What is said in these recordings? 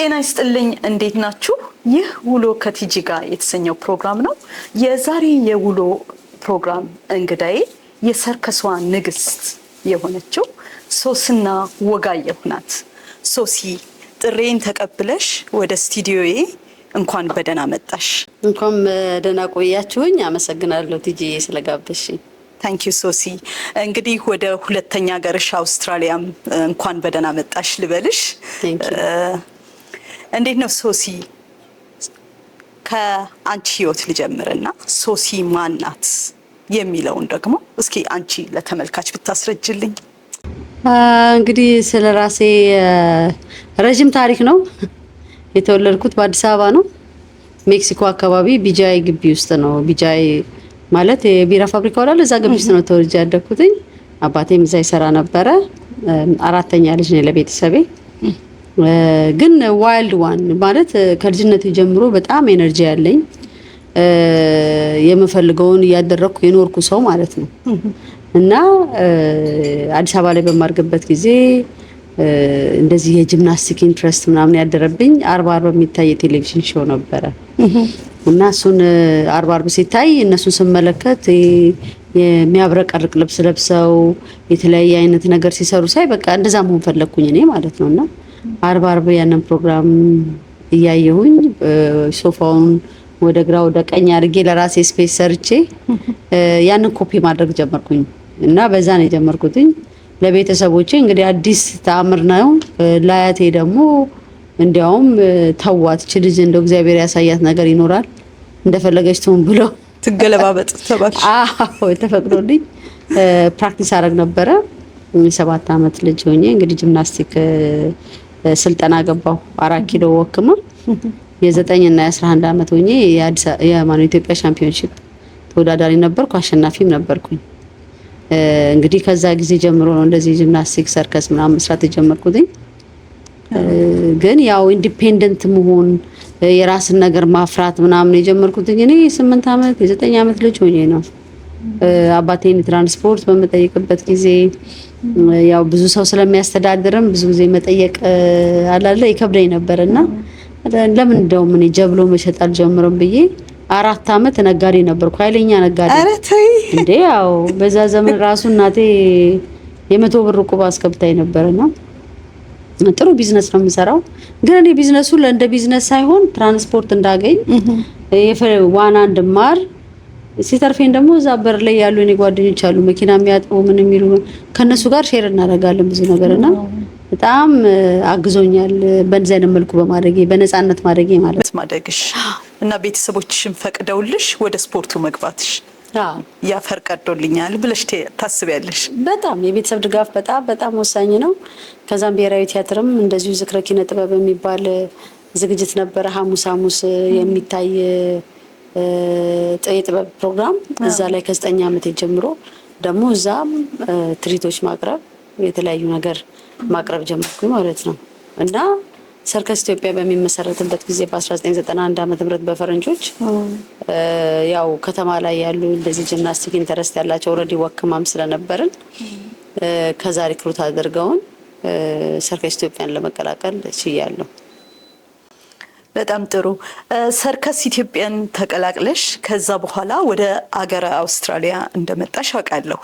ጤና ይስጥልኝ እንዴት ናችሁ? ይህ ውሎ ከቲጂ ጋር የተሰኘው ፕሮግራም ነው። የዛሬ የውሎ ፕሮግራም እንግዳዬ የሰርከሷ ንግስት የሆነችው ሶስና ወጋየሁ ናት። ሶሲ ጥሬን ተቀብለሽ ወደ ስቱዲዮዬ እንኳን በደህና መጣሽ። እንኳን በደህና ቆያችሁኝ። አመሰግናለሁ ቲጂ ስለጋበዝሽኝ። ታንክ ዩ ሶሲ። እንግዲህ ወደ ሁለተኛ ሀገርሽ አውስትራሊያም እንኳን በደህና መጣሽ ልበልሽ። እንዴት ነው ሶሲ? ከአንቺ ህይወት ልጀምርና ሶሲ ማን ናት የሚለውን ደግሞ እስኪ አንቺ ለተመልካች ብታስረጅልኝ። እንግዲህ ስለ ራሴ ረጅም ታሪክ ነው። የተወለድኩት በአዲስ አበባ ነው። ሜክሲኮ አካባቢ ቢጃይ ግቢ ውስጥ ነው። ቢጃይ ማለት የቢራ ፋብሪካ ወዳለ እዛ ግቢ ውስጥ ነው ተወልጄ ያደግኩትኝ። አባቴም እዛ ይሰራ ነበረ። አራተኛ ልጅ ነኝ ለቤተሰቤ። ግን ዋይልድ ዋን ማለት ከልጅነት ጀምሮ በጣም ኤነርጂ ያለኝ የምፈልገውን እያደረኩ የኖርኩ ሰው ማለት ነው። እና አዲስ አበባ ላይ በማርገበት ጊዜ እንደዚህ የጂምናስቲክ ኢንትረስት ምናምን ያደረብኝ አርብ የሚታይ የቴሌቪዥን ሾው ነበረ። እና እሱን አርብ ሲታይ እነሱን ስመለከት የሚያብረቀርቅ ልብስ ለብሰው የተለያየ አይነት ነገር ሲሰሩ ሳይ በቃ እንደዛ መሆን ፈለግኩኝ እኔ ማለት ነውና አርብ ያንን ፕሮግራም እያየሁኝ ሶፋውን ወደ ግራ ወደ ቀኝ አድርጌ ለራሴ ስፔስ ሰርቼ ያንን ኮፒ ማድረግ ጀመርኩኝ። እና በዛ ነው የጀመርኩትኝ። ለቤተሰቦቼ እንግዲህ አዲስ ተአምር ነው። ላያቴ ደግሞ እንዲያውም ተዋት እቺ ልጅ እንደው እግዚአብሔር ያሳያት ነገር ይኖራል እንደፈለገች ትሁን ብሎ ትገለባበጥ ተባልሽ? አዎ ተፈቅዶልኝ ፕራክቲስ አደረግ ነበረ። 7 አመት ልጅ ሆኜ እንግዲህ ጂምናስቲክ ስልጠና ገባሁ 4 ኪሎ ወክማ። የ9 እና 11 አመት ሆኜ የኢትዮጵያ ሻምፒዮንሺፕ ተወዳዳሪ ነበርኩ፣ አሸናፊም ነበርኩኝ። እንግዲህ ከዛ ጊዜ ጀምሮ ነው እንደዚህ ጂምናስቲክ ሰርከስ ምናምን መስራት የጀመርኩትኝ። ግን ያው ኢንዲፔንደንት መሆን የራስን ነገር ማፍራት ምናምን የጀመርኩትኝ እኔ 8 አመት የ9 አመት ልጅ ሆኜ ነው። አባቴን ትራንስፖርት በመጠየቅበት ጊዜ ያው ብዙ ሰው ስለሚያስተዳድርም ብዙ ጊዜ መጠየቅ አላለ ይከብደኝ ነበርና ለምን እንደው ምን ጀብሎ መሸጥ አልጀምርም ብዬ 4 አመት ነጋዴ ነበርኩ። ኃይለኛ ነጋዴ። ኧረ ተይ እንዴ! ያው በዛ ዘመን ራሱ እናቴ የ100 ብር ቁባ አስከብታኝ ነበርና ጥሩ ቢዝነስ ነው የምሰራው። ግን እኔ ቢዝነሱ ለእንደ ቢዝነስ ሳይሆን ትራንስፖርት እንዳገኝ ዋና እንድማር ሲተርፌን ደግሞ እዛ በር ላይ ያሉ እኔ ጓደኞች አሉ መኪና የሚያጥቡ ምን የሚሉ ከነሱ ጋር ሼር እናደርጋለን ብዙ ነገርና በጣም አግዞኛል። በእንደዚህ አይነት መልኩ በማድረጌ በነፃነት ማድረጌ ማለት ማደግሽ እና ቤተሰቦችሽን ፈቅደውልሽ ወደ ስፖርቱ መግባትሽ ያ ፈርቀዶልኛል ብለሽ ታስቢያለሽ? በጣም የቤተሰብ ድጋፍ በጣም ወሳኝ ነው። ከዛም ብሔራዊ ቲያትርም እንደዚሁ ዝክረ ኪነ ጥበብ የሚባል ዝግጅት ነበረ ሐሙስ የሚታይ የጥበብ ፕሮግራም። እዛ ላይ ከ9 አመት ጀምሮ ደግሞ እዛም ትርኢቶች ማቅረብ የተለያዩ ነገር ማቅረብ ጀመርኩኝ ማለት ነው። እና ሰርከስ ኢትዮጵያ በሚመሰረትበት ጊዜ በ1991 ዓመተ ምህረት በፈረንጆች ያው ከተማ ላይ ያሉ እንደዚህ ጂምናስቲክ ኢንተረስት ያላቸው ኦልሬዲ ወክማም ስለነበርን ከዛ ሪክሩት አድርገውን ሰርከስ ኢትዮጵያን ለመቀላቀል ችያለሁ። በጣም ጥሩ። ሰርከስ ኢትዮጵያን ተቀላቅለሽ ከዛ በኋላ ወደ አገረ አውስትራሊያ እንደመጣሽ አውቃለሁ።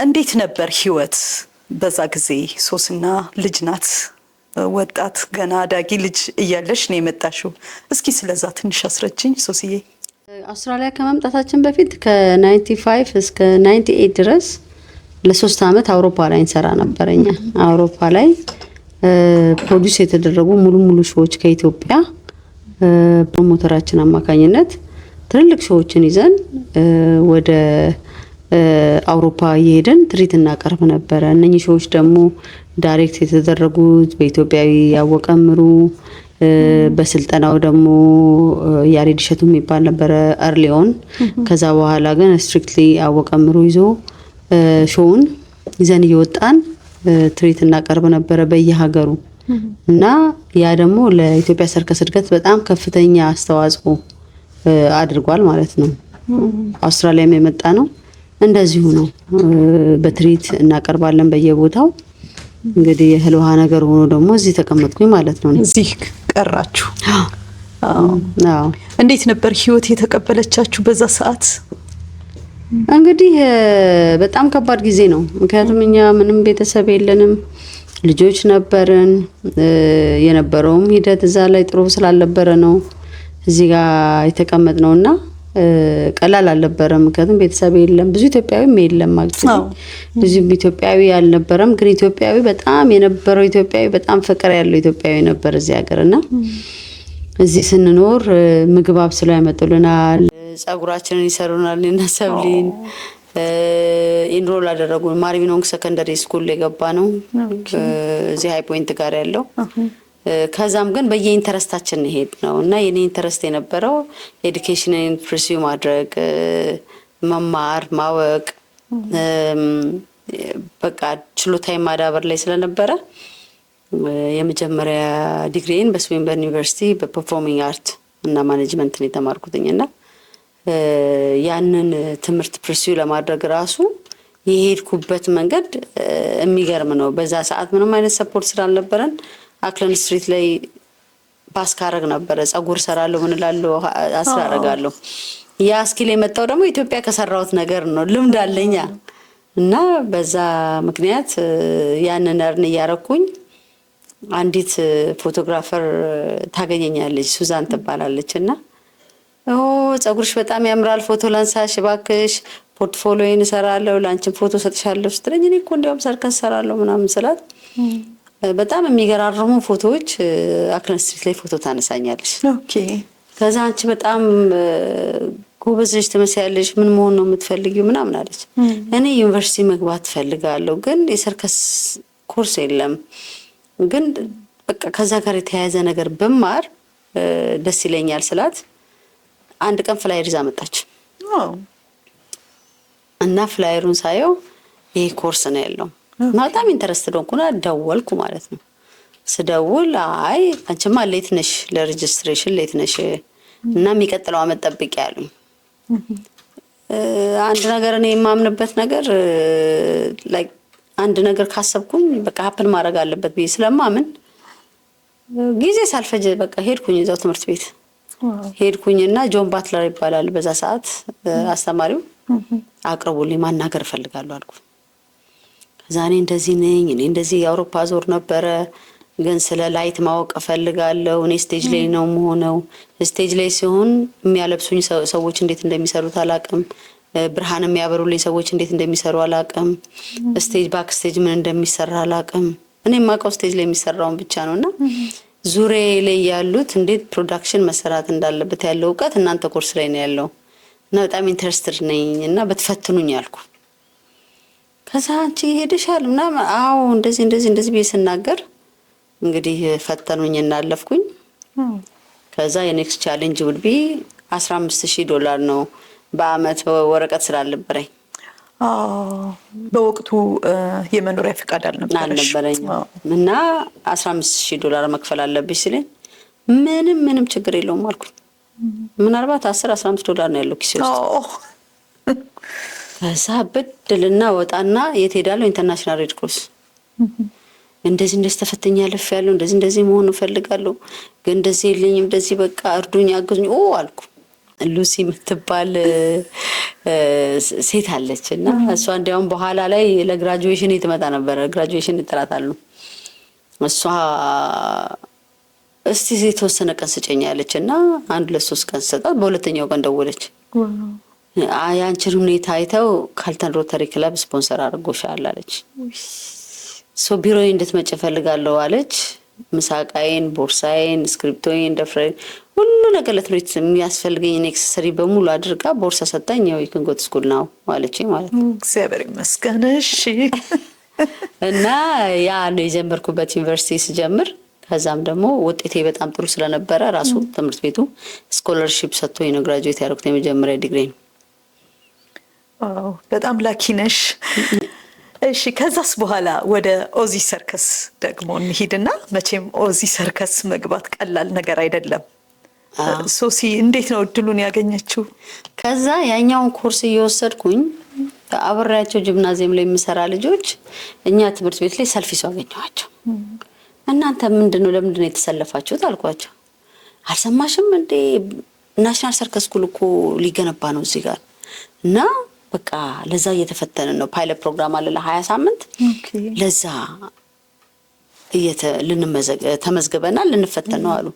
እንዴት ነበር ህይወት በዛ ጊዜ? ሶስና ልጅ ናት፣ ወጣት ገና አዳጊ ልጅ እያለሽ ነው የመጣሽው። እስኪ ስለዛ ትንሽ አስረጅኝ ሶስዬ። አውስትራሊያ ከመምጣታችን በፊት ከ95 እስከ 98 ድረስ ለ3 አመት አውሮፓ ላይ እንሰራ ነበርኛ። አውሮፓ ላይ ፕሮዲዩስ የተደረጉ ሙሉ ሾዎች ከኢትዮጵያ ፕሮሞተራችን አማካኝነት ትልልቅ ሾዎችን ይዘን ወደ አውሮፓ እየሄድን ትርኢት እናቀርብ ነበረ። እነኚህ ሾዎች ደግሞ ዳይሬክት የተደረጉት በኢትዮጵያዊ ያወቀ ምሩ፣ በስልጠናው ደግሞ ያሬድ እሸቱ የሚባል ነበረ አርሊዮን። ከዛ በኋላ ግን ስትሪክትሊ ያወቀ ምሩ ይዞ ሾውን ይዘን እየወጣን ትርኢት እናቀርብ ነበረ በየሀገሩ። እና ያ ደግሞ ለኢትዮጵያ ሰርከስ እድገት በጣም ከፍተኛ አስተዋጽኦ አድርጓል ማለት ነው። አውስትራሊያም የመጣ ነው እንደዚሁ ነው። በትርኢት እናቀርባለን በየቦታው። እንግዲህ የእህል ውሃ ነገር ሆኖ ደግሞ እዚህ ተቀመጥኩኝ ማለት ነው። እዚህ ቀራችሁ? አዎ። እንዴት ነበር ህይወት የተቀበለቻችሁ በዛ ሰዓት? እንግዲህ በጣም ከባድ ጊዜ ነው። ምክንያቱም እኛ ምንም ቤተሰብ የለንም፣ ልጆች ነበርን። የነበረውም ሂደት እዛ ላይ ጥሩ ስላልነበረ ነው እዚህ ጋር የተቀመጥነውና ቀላል አልነበረም። ምክንያቱም ቤተሰብ የለም፣ ብዙ ኢትዮጵያዊም የለም ማለት ነው። ብዙ ኢትዮጵያዊ አልነበረም፣ ግን ኢትዮጵያዊ በጣም የነበረው ኢትዮጵያዊ በጣም ፍቅር ያለው ኢትዮጵያዊ ነበር እዚህ ሀገርና እዚህ ስንኖር ምግብ አብስለው ያመጡልናል፣ ጸጉራችንን ይሰሩናል። እና ሰብሊን ኢንሮል አደረጉን። ማርቪኖንግ ሰከንደሪ ስኩል የገባ ነው እዚህ ሃይ ፖይንት ጋር ያለው። ከዛም ግን በየኢንተረስታችን ሄድ ነው እና የኔ ኢንተረስት የነበረው ኤዱኬሽንን ፕርሲው ማድረግ፣ መማር፣ ማወቅ፣ በቃ ችሎታዊ ማዳበር ላይ ስለነበረ የመጀመሪያ ዲግሪን በስዊንበርን ዩኒቨርሲቲ በፐርፎርሚንግ አርት እና ማኔጅመንትን የተማርኩትኝና ያንን ትምህርት ፕርሲው ለማድረግ ራሱ የሄድኩበት መንገድ የሚገርም ነው። በዛ ሰዓት ምንም አይነት ሰፖርት ስላልነበረን አክለን ስትሪት ላይ ባስካረግ ነበረ። ጸጉር ሰራለሁ፣ ምን እላለሁ፣ አስራረጋለሁ። ያ ስኪል የመጣው ደግሞ ኢትዮጵያ ከሰራሁት ነገር ነው፣ ልምድ አለኛ እና በዛ ምክንያት ያንን እርን እያረኩኝ አንዲት ፎቶግራፈር ታገኘኛለች፣ ሱዛን ትባላለች እና ጸጉርሽ በጣም ያምራል፣ ፎቶ ላንሳሽ እባክሽ፣ ፖርትፎሊዮን እሰራለሁ፣ ላንቺን ፎቶ ሰጥሻለሁ ስትለኝ እኔ እኮ እንዲያውም ሰርከስ እሰራለሁ ምናምን ስላት በጣም የሚገራርሙ ፎቶዎች አክለን ስትሪት ላይ ፎቶ ታነሳኛለች። ኦኬ። ከዛ አንቺ በጣም ጎበዝ ልጅ ትመስያለሽ፣ ምን መሆን ነው የምትፈልጊው ምናምን አለች። እኔ ዩኒቨርሲቲ መግባት ፈልጋለሁ ግን የሰርከስ ኮርስ የለም፣ ግን በቃ ከዛ ጋር የተያያዘ ነገር ብማር ደስ ይለኛል ስላት አንድ ቀን ፍላየር ይዛ መጣች እና ፍላየሩን ሳየው ይሄ ኮርስ ነው ያለው እና በጣም ኢንተረስትድ ሆንኩና ደወልኩ ማለት ነው። ስደውል አይ አንቺማ ሌት ነሽ ለሬጅስትሬሽን ሌት ነሽ እና የሚቀጥለው አመት ጠብቂ ያሉኝ። አንድ ነገር እኔ የማምንበት ነገር ላይክ አንድ ነገር ካሰብኩኝ በቃ ሀፕን ማድረግ አለበት ብዬ ስለማምን ጊዜ ሳልፈጅ በቃ ሄድኩኝ እዛው ትምህርት ቤት ሄድኩኝና ጆን ባትለር ይባላል በዛ ሰዓት አስተማሪው፣ አቅርቡልኝ ማናገር እፈልጋለሁ አልኩ። ከዛ እኔ እንደዚህ ነኝ፣ እኔ እንደዚህ የአውሮፓ ዞር ነበረ ግን ስለ ላይት ማወቅ እፈልጋለሁ፣ እኔ ስቴጅ ላይ ነው የምሆነው፣ ስቴጅ ላይ ሲሆን የሚያለብሱኝ ሰዎች እንዴት እንደሚሰሩት አላቅም፣ ብርሃን የሚያበሩልኝ ሰዎች እንዴት እንደሚሰሩ አላቅም፣ ስቴጅ ባክ ስቴጅ ምን እንደሚሰራ አላቅም። እኔ የማውቀው ስቴጅ ላይ የሚሰራውን ብቻ ነውና ዙሪያ ላይ ያሉት እንዴት ፕሮዳክሽን መሰራት እንዳለበት ያለው እውቀት እናንተ ኮርስ ላይ ነው ያለው እና በጣም ኢንተረስትድ ነኝ እና በተፈትኑኝ አልኩ። ከዛ አንቺ ሄደሻል ምናምን አዎ እንደዚህ እንደዚህ እንደዚህ ብዬ ስናገር እንግዲህ ፈተኑኝ እና አለፍኩኝ። ከዛ የኔክስት ቻሌንጅ ውድ ቢ $15,000 ነው በአመት ወረቀት ስላልነበረኝ። በወቅቱ የመኖሪያ ፈቃድ አልነበረኝ እና $15,000 መክፈል አለብሽ ሲለኝ ምንም ችግር የለውም አልኩኝ። ምናልባት $10-15 ነው ያለው ኪሴ ውስጥ። ከዛ ብድልና ወጣና የት ሄዳለሁ? ኢንተርናሽናል ሬድ ክሮስ እንደዚህ ተፈተኛ አለፍ ያለው እንደዚህ መሆን እፈልጋለሁ ግን እንደዚህ የለኝም፣ እንደዚህ በቃ እርዱኝ አግዙኝ አልኩ። ሉሲ የምትባል ሴት አለች እና እሷ እንዲያውም በኋላ ላይ ለግራጁዌሽን ትመጣ ነበር፣ ግራጁዌሽን ይጠራታሉ። እሷ እስቲ የተወሰነ ቀን ስጨኝ አለች እና 1-3 ቀን ሰጣት። በሁለተኛው ቀን ደወለች። ያንቺን ሁኔታ አይተው ካልተን ሮተሪ ክለብ ስፖንሰር አድርጎሻል አለች። ሶ ቢሮዬ እንድትመጪ እፈልጋለሁ አለች። ምሳቃዬን፣ ቦርሳዬን፣ ስክሪፕቶዬን፣ ደፍሬን ሁሉ ነገር ለትምህርት የሚያስፈልገኝ ኤክሰሰሪ በሙሉ አድርጋ ቦርሳ ሰጣኝ። ያው ይክንጎት ስኩል ነው አለችኝ ማለት ነው። እግዚአብሔር ይመስገን። እሺ እና ያ ነው የጀመርኩበት ዩኒቨርሲቲ ስጀምር። ከዛም ደግሞ ውጤቴ በጣም ጥሩ ስለነበረ ራሱ ትምህርት ቤቱ ስኮለርሺፕ ሰጥቶኝ ነው ግራጁዌት ያደረኩት የመጀመሪያ ዲግሪ ነው። በጣም ላኪ ነሽ። እሺ ከዛስ በኋላ ወደ ኦዚ ሰርከስ ደግሞ እንሂድና መቼም ኦዚ ሰርከስ መግባት ቀላል ነገር አይደለም። ሶሲ እንዴት ነው እድሉን ያገኘችው? ከዛ ያኛውን ኮርስ እየወሰድኩኝ አብሬያቸው ጂምናዚየም ላይ የምሰራ ልጆች እኛ ትምህርት ቤት ላይ ሰልፍ ይዘው አገኘኋቸው። እናንተ ምንድነው ለምንድነው የተሰለፋችሁት አልኳቸው። አልሰማሽም እንዴ ናሽናል ሰርከስ ስኩል እኮ ሊገነባ ነው እዚህ ጋር እና በቃ ለዛ እየተፈተንን ነው። ፓይለት ፕሮግራም አለ ለ20 ሳምንት ለዛ ተመዝግበናል ልንፈተን ነው አሉ።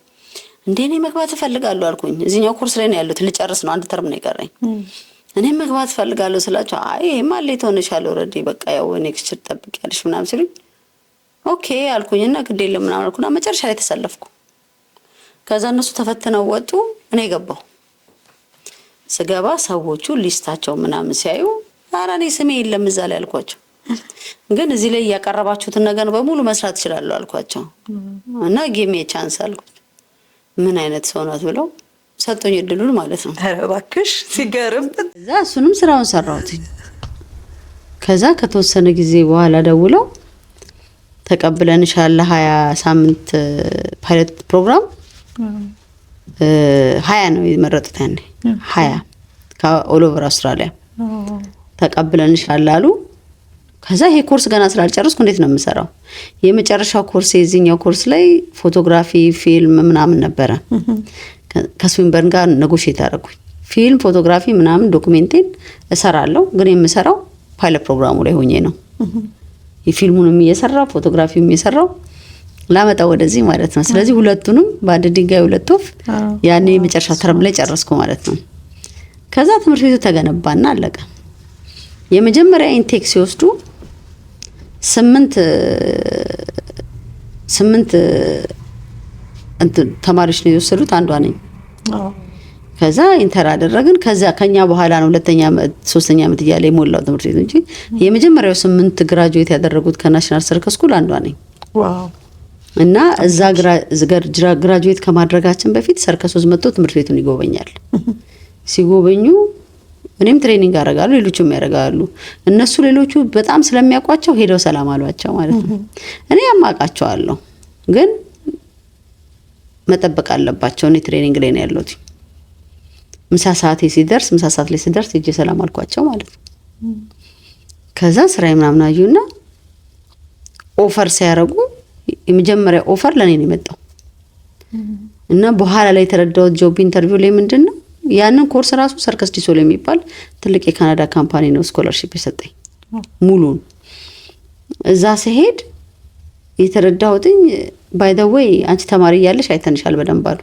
እንዴ እኔ መግባት እፈልጋለሁ አልኩኝ። እዚህኛው ኮርስ ላይ ነው ያሉት ልጨርስ ነው 1 ተርም ነው የቀረኝ። እኔ መግባት እፈልጋለሁ ስላቸው አይ ይሄማ ሌት ሆነሻል ኦልሬዲ በቃ ያው ኔክስት ይር ጠብቂያለሽ ምናምን ሲሉኝ ኦኬ አልኩኝና ግድ የለም ምናምን አልኩና መጨረሻ ላይ ተሰለፍኩ። ከዛ እነሱ ተፈትነው ወጡ። እኔ ገባሁ። ስገባ ሰዎቹ ሊስታቸው ምናምን ሲያዩ ኧረ እኔ ስሜ የለም እዛ ላይ አልኳቸው። ግን እዚህ ላይ ያቀረባችሁትን ነገር በሙሉ መስራት ይችላል አልኳቸው እና ጊሜ ቻንስ አልኩት። ምን አይነት ሰው ናት ብለው ሰጡኝ እድሉን ማለት ነው። ኧረ እባክሽ ሲገርም። እዛ እሱንም ስራውን ሰራሁት። ከዛ ከተወሰነ ጊዜ በኋላ ደውለው ተቀብለንሻል 20 ሳምንት ፓይለት ፕሮግራም 20 ነው የመረጡት ያኔ 20 ከኦል ኦቨር አውስትራሊያ ተቀብለንሻል አሉ። ከዛ ይሄ ኮርስ ገና ስላልጨረስኩ እንዴት ነው የምሰራው? የመጨረሻው ኮርስ የዚህኛው ኮርስ ላይ ፎቶግራፊ ፊልም ምናምን ነበረ። ከስዊንበርን ጋር ኔጎሺየት አደረኩኝ። ፊልም ፎቶግራፊ ምናምን ዶክሜንቴን እሰራለሁ፣ ግን የምሰራው ፓይለት ፕሮግራሙ ላይ ሆኜ ነው። የፊልሙንም እየሰራው ፎቶግራፊውም እየሰራው ላመጣ ወደዚህ ማለት ነው። ስለዚህ ሁለቱንም በአንድ ድንጋይ ሁለት ወፍ ያኔ የመጨረሻ ተርም ላይ ጨረስኩ ማለት ነው። ከዛ ትምህርት ቤቱ ተገነባና አለቀ። የመጀመሪያ ኢንቴክ ሲወስዱ 8 ተማሪዎች ነው የወሰዱት፣ አንዷ ነኝ። ከዛ ኢንተር አደረግን። ከዛ ከኛ በኋላ ነው ሁለተኛ ዓመት 3ኛ ዓመት እያለ የሞላው ትምህርት ቤቱ እንጂ የመጀመሪያው 8 ግራጁዌት ያደረጉት ከናሽናል ሰርከስ ስኩል አንዷ ነኝ። ዋው! እና እዛ ግራጁዌት ከማድረጋችን በፊት ሰርከሶች መጥቶ ትምህርት ቤቱን ይጎበኛል። ሲጎበኙ እኔም ትሬኒንግ አደርጋለሁ፣ ሌሎቹም ያደርጋሉ። እነሱ ሌሎቹ በጣም ስለሚያውቋቸው ሄደው ሰላም አሏቸው ማለት ነው። እኔ ያማቃቸዋለሁ፣ ግን መጠበቅ አለባቸው። እኔ ትሬኒንግ ላይ ነው ያለሁት። ምሳ ሰዓት ላይ ሲደርስ ሄጄ ሰላም አልኳቸው ማለት ነው። ከዛ ስራዬ ምናምን አዩና ኦፈር ሲያደርጉ የመጀመሪያ ኦፈር ለኔ ነው የመጣው እና በኋላ ላይ የተረዳሁት ጆብ ኢንተርቪው ላይ ምንድነው ያንን ኮርስ ራሱ ሰርከስ ዲሶል የሚባል ትልቅ የካናዳ ካምፓኒ ነው ስኮላርሺፕ የሰጠኝ ሙሉን። እዛ ሲሄድ የተረዳሁትኝ ባይ ዘ ዌይ አንቺ ተማሪ እያለሽ አይተንሻል በደንብ አሉ።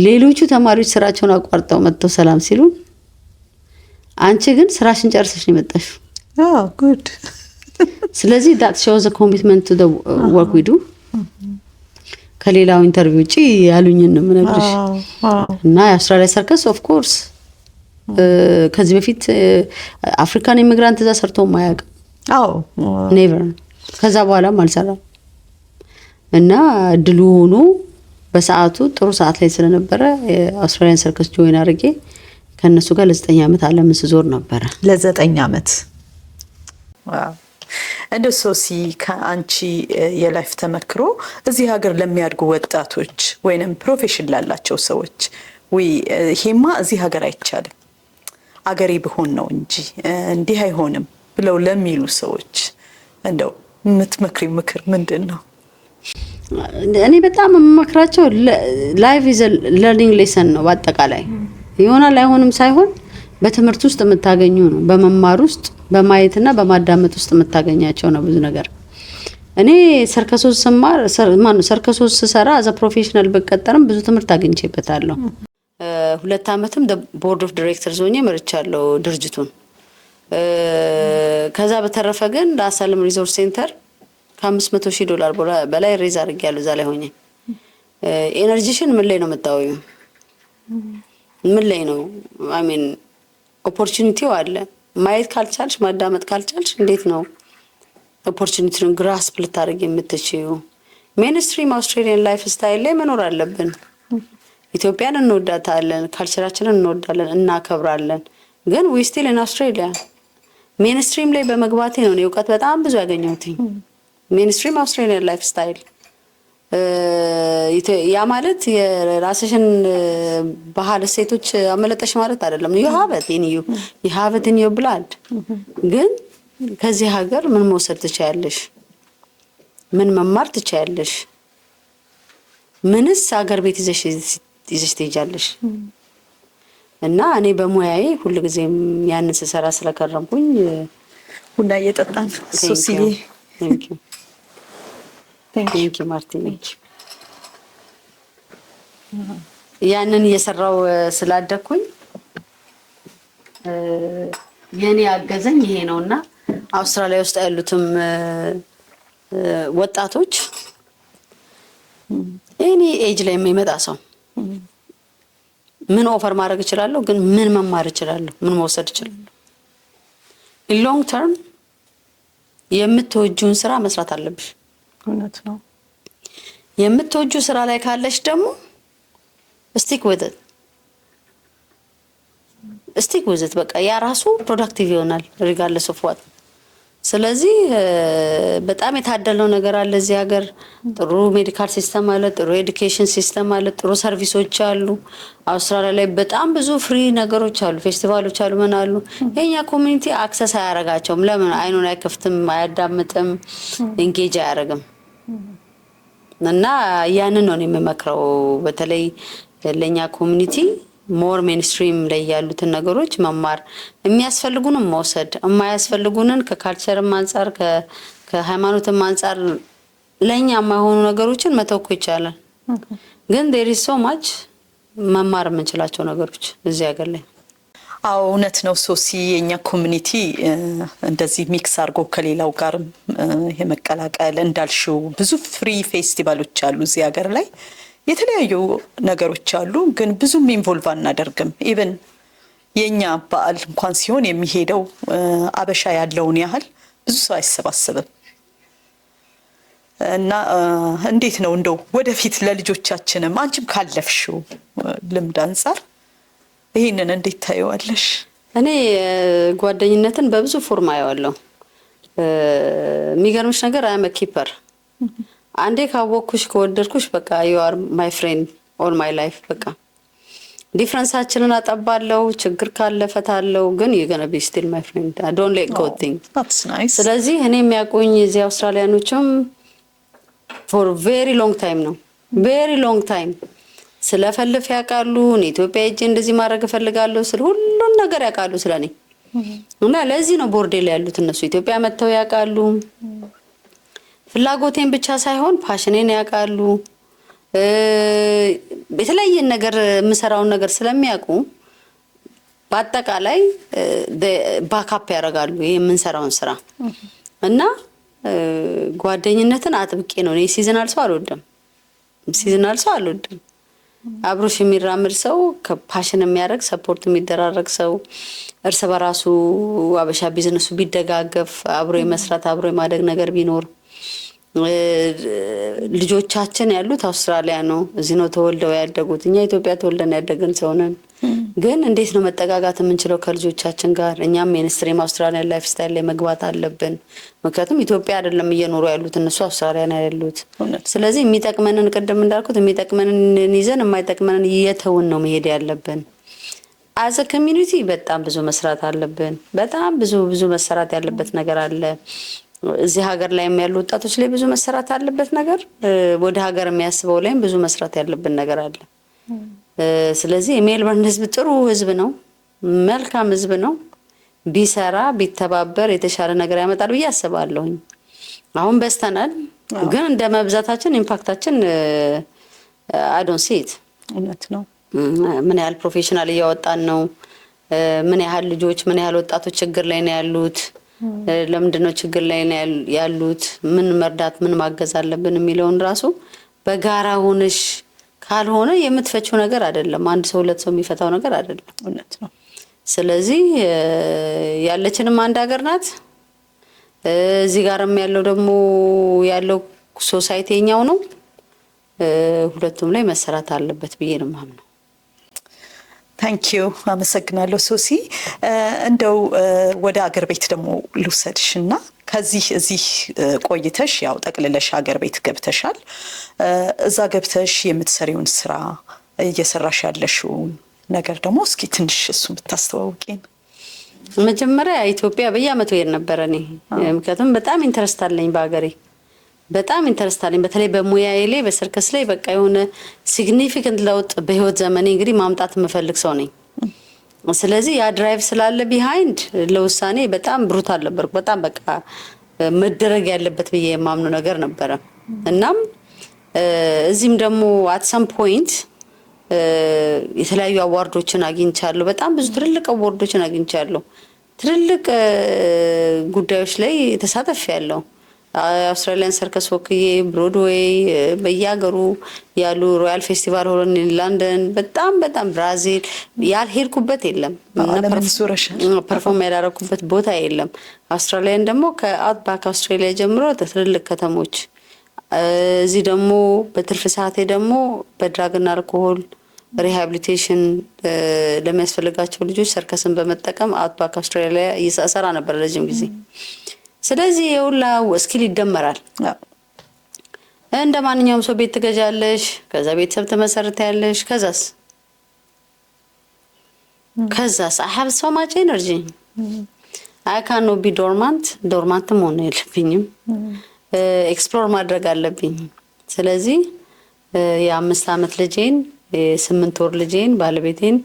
ሌሎቹ ተማሪዎች ስራቸውን አቋርጠው መጥተው ሰላም ሲሉ አንቺ ግን ስራሽን ጨርሰሽ ነው የመጣሽው። ጉድ። ስለዚህ that shows a commitment to the work we do። ከሌላው ኢንተርቪው ውጪ ያሉኝን ነው የምነግርሽ። እና የአውስትራሊያ ሰርከስ ኦፍ ኮርስ ከዚህ በፊት አፍሪካን ኢሚግራንት እዛ ሰርቶ ማያውቅም። ኔቨር። ከዛ በኋላም አልሰራም። እና እድሉ ሆኖ በሰዓቱ ጥሩ ሰዓት ላይ ስለነበረ የአውስትራሊያን ሰርከስ ጆይን አድርጌ ከነሱ ጋር ለ9 ዓመት ዓለም ስዞር ነበረ። ለ9 ዓመት። ዋው! እንደ ሶሲ ከአንቺ የላይፍ ተመክሮ እዚህ ሀገር ለሚያድጉ ወጣቶች ወይንም ፕሮፌሽን ላላቸው ሰዎች ይሄማ እዚህ ሀገር አይቻልም አገሬ ቢሆን ነው እንጂ እንዲህ አይሆንም ብለው ለሚሉ ሰዎች እንደው የምትመክሪው ምክር ምንድን ነው? እኔ በጣም የምመክራቸው ላይፍ ኢዝ ለርኒንግ ሌሰን ነው። በአጠቃላይ ይሆናል አይሆንም ሳይሆን በትምህርት ውስጥ የምታገኙ ነው። በመማር ውስጥ በማየትና በማዳመጥ ውስጥ የምታገኛቸው ነው ብዙ ነገር። እኔ ሰርከሶች ስማር ሰርከሶች ስሰራ አዘ ፕሮፌሽናል በቀጠርም ብዙ ትምህርት አግኝቼበታለሁ። 2 ዓመትም ቦርድ ኦፍ ዳይሬክተርስ ሆኜ መርቻለሁ ድርጅቱን። ከዛ በተረፈ ግን ለአሳልም ሪዞርት ሴንተር $500,000 በላይ ሬዝ አድርጌያለሁ እዛ ላይ ሆኜ። ኤነርጂሽን ምን ላይ ነው የምታወዩ? ምን ላይ ነው አይ ሚን ኦፖርቹኒቲው አለ። ማየት ካልቻልሽ ማዳመጥ ካልቻልሽ እንዴት ነው ኦፖርቹኒቲውን ግራስፕ ልታደርግ የምትችይው? ሜንስትሪም አውስትራሊያን ላይፍ ስታይል ላይ መኖር አለብን። ኢትዮጵያን እንወዳታለን፣ ካልቸራችንን እንወዳለን፣ እናከብራለን። ግን ዊ ስቲል ኢን አውስትራሊያ ሜንስትሪም ላይ በመግባቴ ነው እውቀት በጣም ብዙ ያገኘሁት። ሜንስትሪም አውስትራሊያን ላይፍ ስታይል ያ ማለት የራስሽን ባህል እሴቶች አመለጠሽ ማለት አይደለም። you have it in your blood ግን ከዚህ ሀገር ምን መውሰድ ትችያለሽ? ምን መማር ትችያለሽ? ምንስ ሀገር ቤት ይዘሽ ትሄጃለሽ? እና እኔ በሙያዬ ሁልጊዜም ያንን ስሰራ ስለከረምኩኝ ቡና እየጠጣን ሶሲዬ Thank you ማርቲን ያንን እየሰራው ስላደኩኝ የኔ ያገዘኝ ይሄ ነውና አውስትራሊያ ውስጥ ያሉትም ወጣቶች እኔ ኤጅ ላይ የሚመጣ ሰው ምን ኦፈር ማድረግ እችላለሁ ግን ምን መማር እችላለሁ ምን መውሰድ እችላለሁ in long term የምትወጂውን ስራ መስራት አለብሽ እውነት ነው የምትወጂው ስራ ላይ ካለሽ ደግሞ stick with it በቃ ያ ራሱ ፕሮዳክቲቭ ይሆናል regardless of what ስለዚህ በጣም የታደለው ነገር አለ እዚህ ሀገር ጥሩ ሜዲካል ሲስተም አለ ጥሩ ኤዱኬሽን ሲስተም አለ ጥሩ ሰርቪሶች አሉ አውስትራሊያ ላይ በጣም ብዙ ፍሪ ነገሮች አሉ ፌስቲቫሎች አሉ ምን አሉ የኛ ኮሚኒቲ አክሰስ አያረጋቸውም ለምን አይኑን አይከፍትም አያዳምጥም ኢንጌጅ አያረግም እና ያንን ነው የምመክረው በተለይ ለኛ ኮሚኒቲ ሞር ሜንስትሪም ላይ ያሉትን ነገሮች መማር የሚያስፈልጉንን መውሰድ የማያስፈልጉንን ከካልቸርም አንፃር ከሃይማኖትም አንፃር ለኛ የማይሆኑ ነገሮችን መተውኮ ይቻላል ግን there is so much መማር የምንችላቸው ነገሮች እዚህ ሀገር ላይ አዎ እውነት ነው ሶሲ የኛ ኮሚኒቲ እንደዚህ ሚክስ አርጎ ከሌላው ጋር የመቀላቀል እንዳልሽው ብዙ ፍሪ ፌስቲቫሎች አሉ እዚህ ሀገር ላይ የተለያዩ ነገሮች አሉ ግን ብዙም ኢንቮልቭ አናደርግም ኢቭን የኛ በዓል እንኳን ሲሆን የሚሄደው አበሻ ያለውን ያህል ብዙ ሰው አይሰባሰብም እና እንዴት ነው እንደው ወደፊት ለልጆቻችንም አንቺም ካለፍሽው ልምድ አንፃር ይሄንን እንዴት ታየዋለሽ እኔ ጓደኝነትን በብዙ ፎርም አየዋለሁ የሚገርምሽ ነገር አይ አም ኪፐር አንዴ ካወኩሽ ከወደድኩሽ በቃ you are my friend all my life በቃ ዲፈረንሳችንን አጠባለው ችግር ካለ ፈታለው ግን you're going to be still my friend I don't let go thing that's nice ስለዚህ እኔ የሚያቆኝ እዚህ አውስትራሊያኖችም for very long time ነው very long time ስለፈልፍ ያቃሉ እኔ ኢትዮጵያ ሄጄ እንደዚህ ማድረግ ፈልጋለሁ ስለ ሁሉን ነገር ያቃሉ ስለኔ እና ለዚህ ነው ቦርዴ ላይ ያሉት እነሱ ኢትዮጵያ መተው ያቃሉ ፍላጎቴን ብቻ ሳይሆን ፓሽኔን ያቃሉ በተለያየ ነገር የምሰራውን ነገር ስለሚያውቁ በአጠቃላይ ባካፕ ያደርጋሉ ይሄ የምንሰራውን ስራ እና ጓደኝነትን አጥብቄ ነው እኔ ሲዝናል ሰው አልወድም አብሮሽ የሚራምድ ሰው ከፓሽን የሚያደርግ ሰፖርት የሚደራረግ ሰው እርስ በራሱ አበሻ ቢዝነሱ ቢደጋገፍ አብሮ የመስራት አብሮ የማደግ ነገር ቢኖር ልጆቻችን ያሉት አውስትራሊያ ነው እዚህ ነው ተወልደው ያደጉት እኛ ኢትዮጵያ ተወልደን ያደግን ሰው ነን ግን እንዴት ነው መጠጋጋት የምንችለው ከልጆቻችን ጋር እኛም ሜንስትሪም አውስትራሊያን ላይፍ ስታይል ላይ መግባት አለብን ምክንያቱም ኢትዮጵያ አይደለም እየኖሩ ያሉት እነሱ አውስትራሊያ ነው ያሉት ስለዚህ የሚጠቅመንን ቅድም እንዳልኩት የሚጠቅመንን ይዘን የማይጠቅመንን እየተውን ነው መሄድ ያለብን as a community በጣም ብዙ መስራት አለብን በጣም ብዙ መሰራት ያለበት ነገር አለ እዚህ ሀገር ላይ ያሉ ወጣቶች ላይ ብዙ መሰራት አለበት ነገር ወደ ሀገር የሚያስበው ላይ ብዙ መስራት ያለብን ነገር አለ ስለዚህ የሜልበርን ህዝብ ጥሩ ህዝብ ነው መልካም ህዝብ ነው ቢሰራ ቢተባበር የተሻለ ነገር ያመጣል ብዬ አስባለሁ አሁን በስተናል ግን እንደመብዛታችን ኢምፓክታችን I don't see it እውነት ነው ምን ያህል ፕሮፌሽናል እያወጣን ነው ምን ያህል ልጆች ምን ያህል ወጣቶች ችግር ላይ ነው ያሉት ለምንድነው ችግር ላይ ያሉት ምን መርዳት ምን ማገዝ አለብን የሚለውን ራሱ በጋራ ሆነሽ ካልሆነ የምትፈቹ ነገር አይደለም አንድ ሰው ሁለት ሰው የሚፈታው ነገር አይደለም እውነት ነው ስለዚህ ያለችንም አንድ ሀገር ናት እዚህ ጋርም ያለው ደግሞ ያለው ሶሳይቲኛው ነው ሁለቱም ላይ መሰራት አለበት ብዬ ነው ማምነው Thank you አመሰግናለሁ ሶሲ እንደው ወደ አገር ቤት ደግሞ ልውሰድሽና ከዚህ እዚህ ቆይተሽ ያው ጠቅልለሽ ሀገር ቤት ገብተሻል። እዛ ገብተሽ የምትሰሪውን ስራ እየሰራሽ ያለሽው ነገር ደግሞ እስኪ ትንሽ እሱን ብታስተዋውቂን። መጀመሪያ ኢትዮጵያ በየአመቱ ሄድ ነበር እኔ ምክንያቱም በጣም ኢንተረስት አለኝ በአገሬ በጣም ኢንተረስት አለኝ። በተለይ በሙያዬ ላይ በሰርከስ ላይ በቃ የሆነ ሲግኒፊካንት ለውጥ በህይወት ዘመኔ እንግዲህ ማምጣት የምፈልግ ሰው ነኝ። ስለዚህ ያ ድራይቭ ስላለ ቢሃይንድ ለውሳኔ በጣም ብሩታል ነበርኩ። በጣም በቃ መደረግ ያለበት ብዬ የማምነው ነገር ነበረ። እናም እዚህም ደግሞ አት ሰም ፖይንት የተለያዩ አዋርዶችን አግኝቻለሁ። በጣም ብዙ ትልልቅ አዋርዶችን አግኝቻለሁ። ትልልቅ ጉዳዮች ላይ ተሳትፌያለሁ። አውስትራሊያን ሰርከስ ወክዬ ብሮድዌይ በየሀገሩ ያሉ ሮያል ፌስቲቫል ሆለን ለንደን በጣም ብራዚል ያልሄድኩበት የለም። ፐርፎርም ያላረኩበት ቦታ የለም። አውስትራሊያን ደግሞ ከአውትባክ አውስትራሊያ ጀምሮ ትልልቅ ከተሞች እዚህ ደግሞ በትርፍ ሰዓቴ ደግሞ በድራግና አልኮሆል ሪሃቢሊቴሽን ለሚያስፈልጋቸው ልጆች ሰርከስን በመጠቀም አውትባክ አውስትራሊያ እየሰራ ነበር ለረጅም ጊዜ። ስለዚህ የሁላ ስኪል ይደመራል። እንደ ማንኛውም ሰው ቤት ትገዣለሽ፣ ከዛ ቤተሰብ ትመሰርታለሽ። ከዛስ I have so much energy. I cannot be dormant መሆን የለብኝም። ኤክስፕሎር ማድረግ አለብኝ። ስለዚህ የ5 አመት ልጄን የ8 ወር ልጄን ባለቤቴን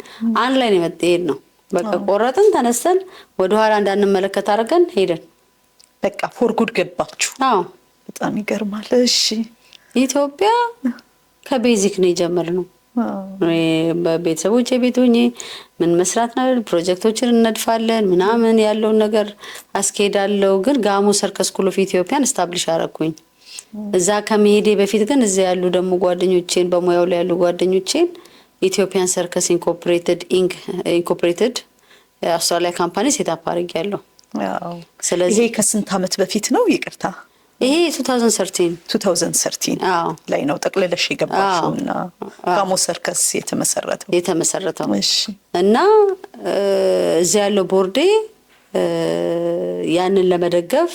አንድ ላይ መጥተን ነው በቃ ቆረጥን ተነስተን ወደ ኋላ እንዳንመለከት አድርገን ሄደን በቃ ፎር ጉድ ገባችሁ። አዎ በጣም ይገርማል። እሺ ኢትዮጵያ ከቤዚክ ነው የጀመርነው። በቤተሰቦቼ ቤት ሆኜ ምን መስራት ነው ፕሮጀክቶችን እንነድፋለን ምናምን ያለውን ነገር አስኬዳለሁ። ግን ጋሞ ሰርከስ ስኩል ኦፍ ኢትዮጵያን ስታብሊሽ አረኩኝ። እዛ ከመሄዴ በፊት ግን እዛ ያሉ ደግሞ ጓደኞቼን በሙያው ላይ ያሉ ጓደኞቼን ኢትዮጵያን ሰርከስ ኢንኮርፖሬትድ አውስትራሊያ ካምፓኒ ሴታፕ አድርጌያለሁ። ስለዚህ ይሄ ከስንት አመት በፊት ነው? ይቅርታ ይሄ 2013 ላይ ነው ጠቅልለሽ የገባሽውና ጋሞ ሰርከስ የተመሰረተው። እሺ እና እዛ ያለው ቦርዴ ያንን ለመደገፍ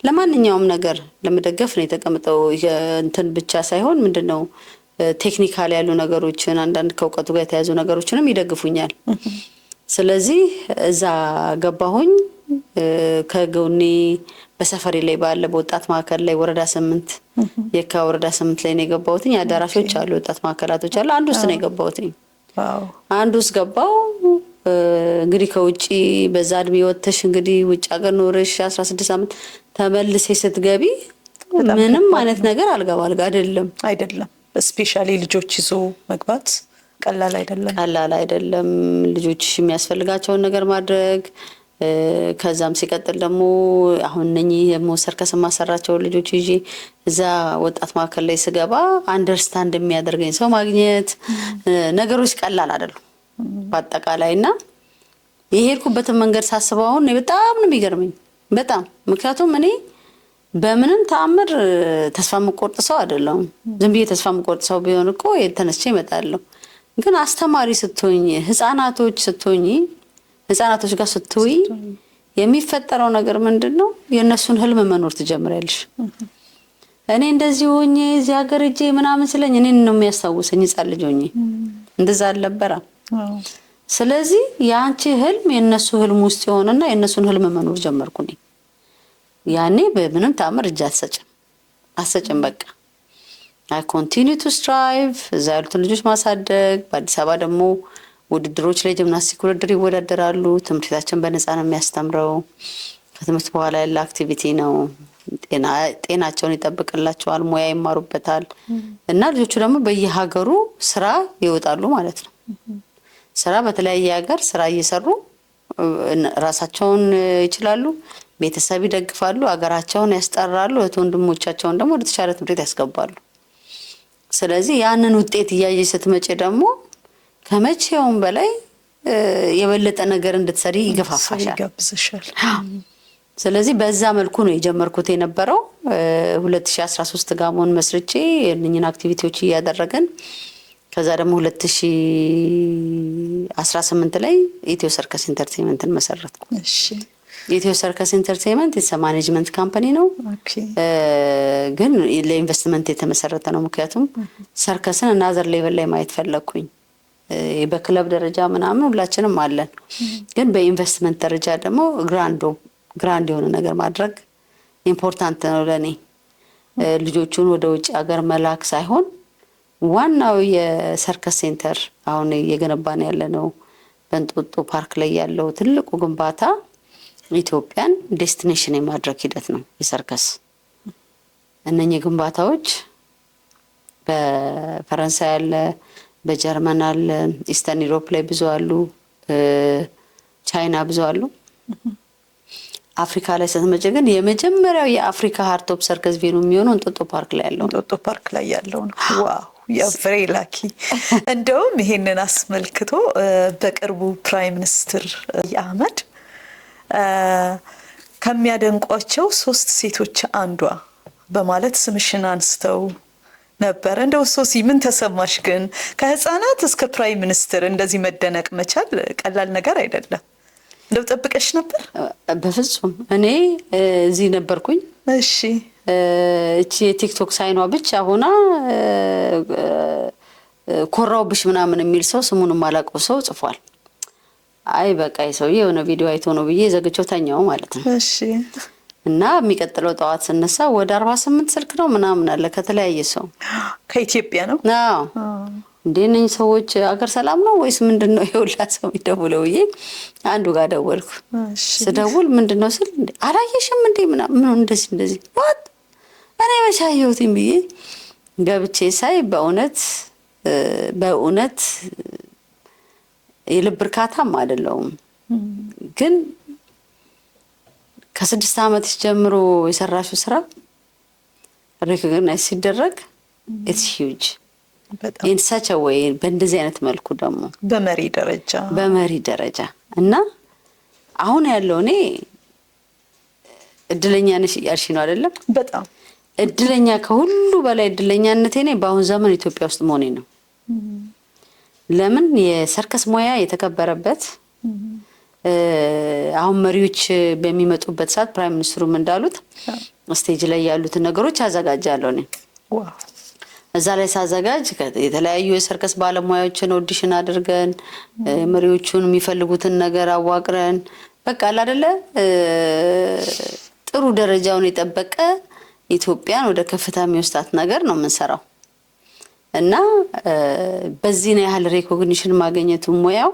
ለማንኛውም ነገር ለመደገፍ ነው የተቀመጠው። እንትን ብቻ ሳይሆን ምንድነው ቴክኒካል ያሉ ነገሮችን አንዳንድ ከውቀቱ ጋር የተያዙ ነገሮችንም ይደግፉኛል። ስለዚህ እዛ ገባሁኝ። ከጎኔ በሰፈሪ ላይ ባለ በወጣት ማዕከል ላይ ወረዳ 8 የካ ወረዳ 8 ላይ ነው የገባሁት። አዳራሾች አሉ፣ ወጣት ማዕከላቶች አሉ። አንዱ ውስጥ ነው የገባሁት። አንዱ ውስጥ ገባው። እንግዲህ ከውጪ በዛ እድሜ ወጥተሽ እንግዲህ ውጭ ሀገር ኖርሽ 16 አመት ተመልሰሽ ስትገቢ ምንም አይነት ነገር አልጋ አይደለም። ስፔሻሊ ልጆች ይዞ መግባት ቀላል አይደለም። ልጆች የሚያስፈልጋቸውን ነገር ማድረግ ከዛም ሲቀጥል ደግሞ አሁን ነኚ ሰርከስ ማሰራቸው ልጆች ይዤ እዛ ወጣት ማዕከል ላይ ስገባ አንደርስታንድ የሚያደርገኝ ሰው ማግኘት ነገሮች ቀላል አይደሉም በአጠቃላይና የሄድኩበትን መንገድ ሳስበው አሁን በጣም ነው የሚገርመኝ። በጣም ምክንያቱም እኔ በምንም ተአምር ተስፋ መቆርጥ ሰው አይደለም። ዝም ብዬ ተስፋ መቆርጥ ሰው ቢሆን እኮ የተነስቼ እመጣለሁ። ግን አስተማሪ ስትሆኝ ህፃናቶች ጋር ስትውይ የሚፈጠረው ነገር ምንድነው? የነሱን ህልም መኖር ትጀምሪያለሽ። እኔ እንደዚህ ሆኜ እዚህ ሀገር እጄ ምናምን ስለኝ እኔን ነው የሚያስታውሰኝ ህፃን ልጅ ሆኜ እንደዛ አልነበረ። ስለዚህ ያንቺ ህልም የነሱ ህልም ውስጥ ይሆንና የነሱን ህልም መኖር ጀመርኩኝ። ያኔ በምንም ተአምር እጅ አትሰጭም በቃ I continue to strive እዛ ያሉትን ልጆች ማሳደግ። በአዲስ አበባ ደግሞ ውድድሮች ላይ ጂምናስቲክ ውድድር ይወዳደራሉ። ትምህርታችን በነፃ ነው የሚያስተምረው። ከትምህርት በኋላ ያለ አክቲቪቲ ነው። ጤናቸውን ይጠብቅላቸዋል፣ ሙያ ይማሩበታል። እና ልጆቹ ደግሞ በየሀገሩ ስራ ይወጣሉ ማለት ነው። ስራ በተለያየ ሀገር ስራ እየሰሩ ራሳቸውን ይችላሉ፣ ቤተሰብ ይደግፋሉ፣ ሀገራቸውን ያስጠራሉ፣ ወንድሞቻቸውን ደግሞ ወደ ተሻለ ትምህርት ያስገባሉ። ስለዚህ ያንን ውጤት እያየሽ ስትመጪ ደግሞ ከመቼውም በላይ የበለጠ ነገር እንድትሰሪ ይገፋፋሻል። ስለዚህ በዛ መልኩ ነው የጀመርኩት የነበረው። 2013 ጋሞን መስርቼ እነኝን አክቲቪቲዎች እያደረገን ከዛ ደግሞ 2018 ላይ ኢትዮ ሰርከስ ኢንተርቴይንመንትን መሰረትኩ። እሺ ኢትዮ ሰርከስ ኢንተርቴይንመንት ማኔጅመንት ካምፓኒ ነው። ግን ለኢንቨስትመንት የተመሰረተ ነው። ምክንያቱም ሰርከስን አናዘር ሌቨል ላይ ማየት ፈለኩኝ። በክለብ ደረጃ ምናምን ሁላችንም አለን፣ ግን በኢንቨስትመንት ደረጃ ደግሞ ግራንድ የሆነ ነገር ማድረግ ኢምፖርታንት ነው ለኔ። ልጆቹን ወደ ውጭ ሀገር መላክ ሳይሆን ዋናው የሰርከስ ሴንተር አሁን እየገነባን ያለ ነው በእንጦጦ ፓርክ ላይ ያለው ትልቁ ግንባታ ኢትዮጵያን ዴስቲኔሽን የማድረግ ሂደት ነው የሰርከስ። እነኚህ ግንባታዎች በፈረንሳይ አለ፣ በጀርመን አለ፣ ኢስተርን ዩሮፕ ላይ ብዙ አሉ፣ ቻይና ብዙ አሉ። አፍሪካ ላይ ስትመጪ ግን የመጀመሪያው የአፍሪካ ሃርት ኦፍ ሰርከስ ቬኑ የሚሆነው እንጦጦ ፓርክ ላይ ያለው እንጦጦ ፓርክ ላይ ያለው ነው። ዋው ቬሪ ላኪ። እንደውም ይሄንን አስመልክቶ በቅርቡ ፕራይም ሚኒስትር አህመድ ከሚያደንቋቸው 3 ሴቶች አንዷ በማለት ስምሽን አንስተው ነበር። እንደው ሶሲ ምን ተሰማሽ? ግን ከህፃናት እስከ ፕራይም ሚኒስትር እንደዚህ መደነቅ መቻል ቀላል ነገር አይደለም። እንደው ጠብቀሽ ነበር? በፍጹም እኔ እዚህ ነበርኩኝ። እሺ እቺ የቲክቶክ ሳይኗ ብቻ ሆና ኮራውብሽ ምናምን የሚል ሰው ስሙን ማላውቀው ሰው ጽፏል። አይ በቃ የሰውዬ የሆነ ቪዲዮ አይቶ ነው ብዬ ዘግቼው ተኛው ማለት ነው። እሺ እና የሚቀጥለው ጠዋት ስነሳ ወደ 48 ስልክ ነው ምናምን አለ ከተለያየ ሰው። ከኢትዮጵያ ነው? አዎ። እንዴ ነኝ ሰዎች አገር ሰላም ነው ወይስ ምንድነው ይውላ ሰው ይደውለው ብዬ አንዱ ጋር ደወልኩ። ስደውል ምንድነው ስል እንዴ አላየሽም እንዴ ምናምን እንደዚህ ዋት እኔ መቻየውትኝ ብዬ ገብቼ ሳይ በእውነት የልብ እርካታም አይደለውም። ግን ከ6 ዓመት ጀምሮ የሰራሽው ስራ ሪኮግናይዝ ሲደረግ ኢትስ ሂውጅ ኢን ሰች አ ዌይ በእንደዚህ አይነት መልኩ ደግሞ በመሪ ደረጃ እና አሁን ያለው እኔ እድለኛ ነሽ ያልሽ ነው አይደለም? በጣም እድለኛ ከሁሉ በላይ እድለኛነቴ እኔ በአሁን ዘመን ኢትዮጵያ ውስጥ መሆኔ ነው። ለምን የሰርከስ ሙያ የተከበረበት አሁን መሪዎች በሚመጡበት ሰዓት ፕራይም ሚኒስትሩም እንዳሉት ስቴጅ ላይ ያሉትን ነገሮች አዘጋጃለሁ እኔ። እዛ ላይ ሳዘጋጅ የተለያዩ የሰርከስ ባለሙያዎችን ኦዲሽን አድርገን መሪዎቹን የሚፈልጉትን ነገር አዋቅረን በቃ አይደለ ጥሩ ደረጃውን የጠበቀ ኢትዮጵያን ወደ ከፍታ የሚወስዳት ነገር ነው የምንሰራው። እና በዚህ ነው ያህል ሪኮግኒሽን ማግኘቱ ሙያው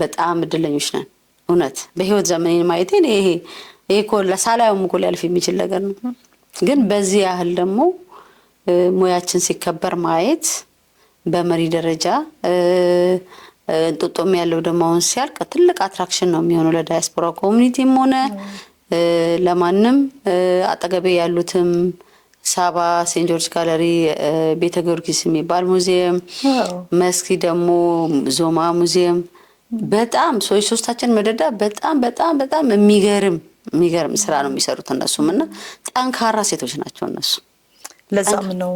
በጣም እድለኞች ነን። እውነት በህይወት ዘመኔን ማየቴ ይሄ እኮ ለሳላዩም እኮ ሊያልፍ የሚችል ነገር ነው። ግን በዚህ ያህል ደግሞ ሙያችን ሲከበር ማየት በመሪ ደረጃ እንጦጦም ያለው ደግሞ አሁን ሲያልቅ ትልቅ አትራክሽን ነው የሚሆነው ለዳያስፖራ ኮሚኒቲም ሆነ ለማንም። አጠገቤ ያሉትም ሳባ ሴንት ጆርጅ ጋለሪ፣ ቤተ ጊዮርጊስ የሚባል ሙዚየም፣ መስኪ ደግሞ ዞማ ሙዚየም በጣም ሶስታችን መደዳ በጣም የሚገርም ስራ ነው የሚሰሩት እነሱም እና ጠንካራ ሴቶች ናቸው እነሱ። ለዛም ነው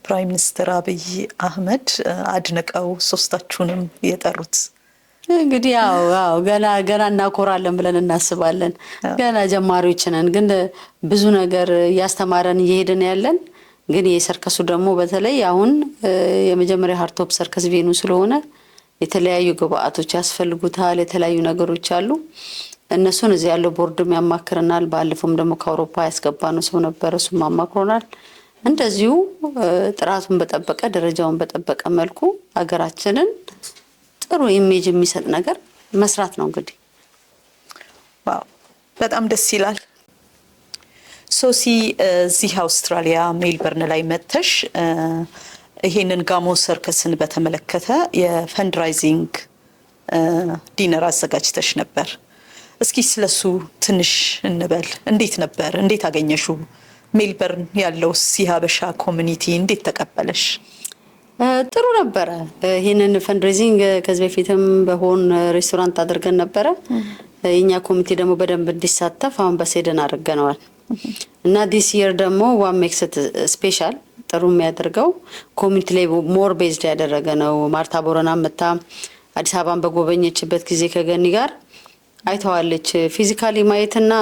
ፕራይም ሚኒስትር አብይ አህመድ አድንቀው 3ታችሁንም የጠሩት። እንግዲህ ያው ገና እናኮራለን ብለን እናስባለን። ገና ጀማሪዎች ነን፣ ግን ብዙ ነገር እያስተማረን እየሄድን ያለን። ግን የሰርከሱ ደግሞ በተለይ አሁን የመጀመሪያ ሃርት ኦፍ ሰርከስ ቬኑ ስለሆነ የተለያዩ ግብአቶች ያስፈልጉታል። የተለያዩ ነገሮች አሉ። እነሱን እዚህ ያለው ቦርድም ያማክረናል። ባለፈውም ደግሞ ከአውሮፓ ያስገባነው ሰው ነበር፣ እሱም አማክሮናል። እንደዚሁ ጥራቱን በጠበቀ ደረጃውን በጠበቀ መልኩ ሀገራችንን ጥሩ ኢሜጅ የሚሰጥ ነገር መስራት ነው እንግዲህ። ዋው በጣም ደስ ይላል። ሶሲ እዚህ አውስትራሊያ ሜልበርን ላይ መጥተሽ ይሄንን ጋሞ ሰርከስን በተመለከተ የፈንድራይዚንግ ዲነር አዘጋጅተሽ ነበር። እስኪ ስለሱ ትንሽ እንበል። እንዴት ነበር? እንዴት አገኘሹ? ሜልበርን ያለው የሀበሻ ኮሚኒቲ እንዴት ተቀበለሽ? ጥሩ ነበረ። ይሄንን ፈንድሬዚንግ ከዚህ በፊትም በሆን ሬስቶራንት አድርገን ነበረ። የኛ ኮሚቴ ደግሞ በደንብ እንዲሳተፍ አሁን በሴደን አድርገናል እና ዲስ ይር ደግሞ ዋን ሜክስ ኢት ስፔሻል ጥሩ የሚያደርገው ኮሚኒቲ ላይ ሞር ቤዝድ ያደረገ ነው። ማርታ ቦረና መታ አዲስ አበባን በጎበኘችበት ጊዜ ከገኒ ጋር አይተዋለች። ፊዚካሊ ማየትና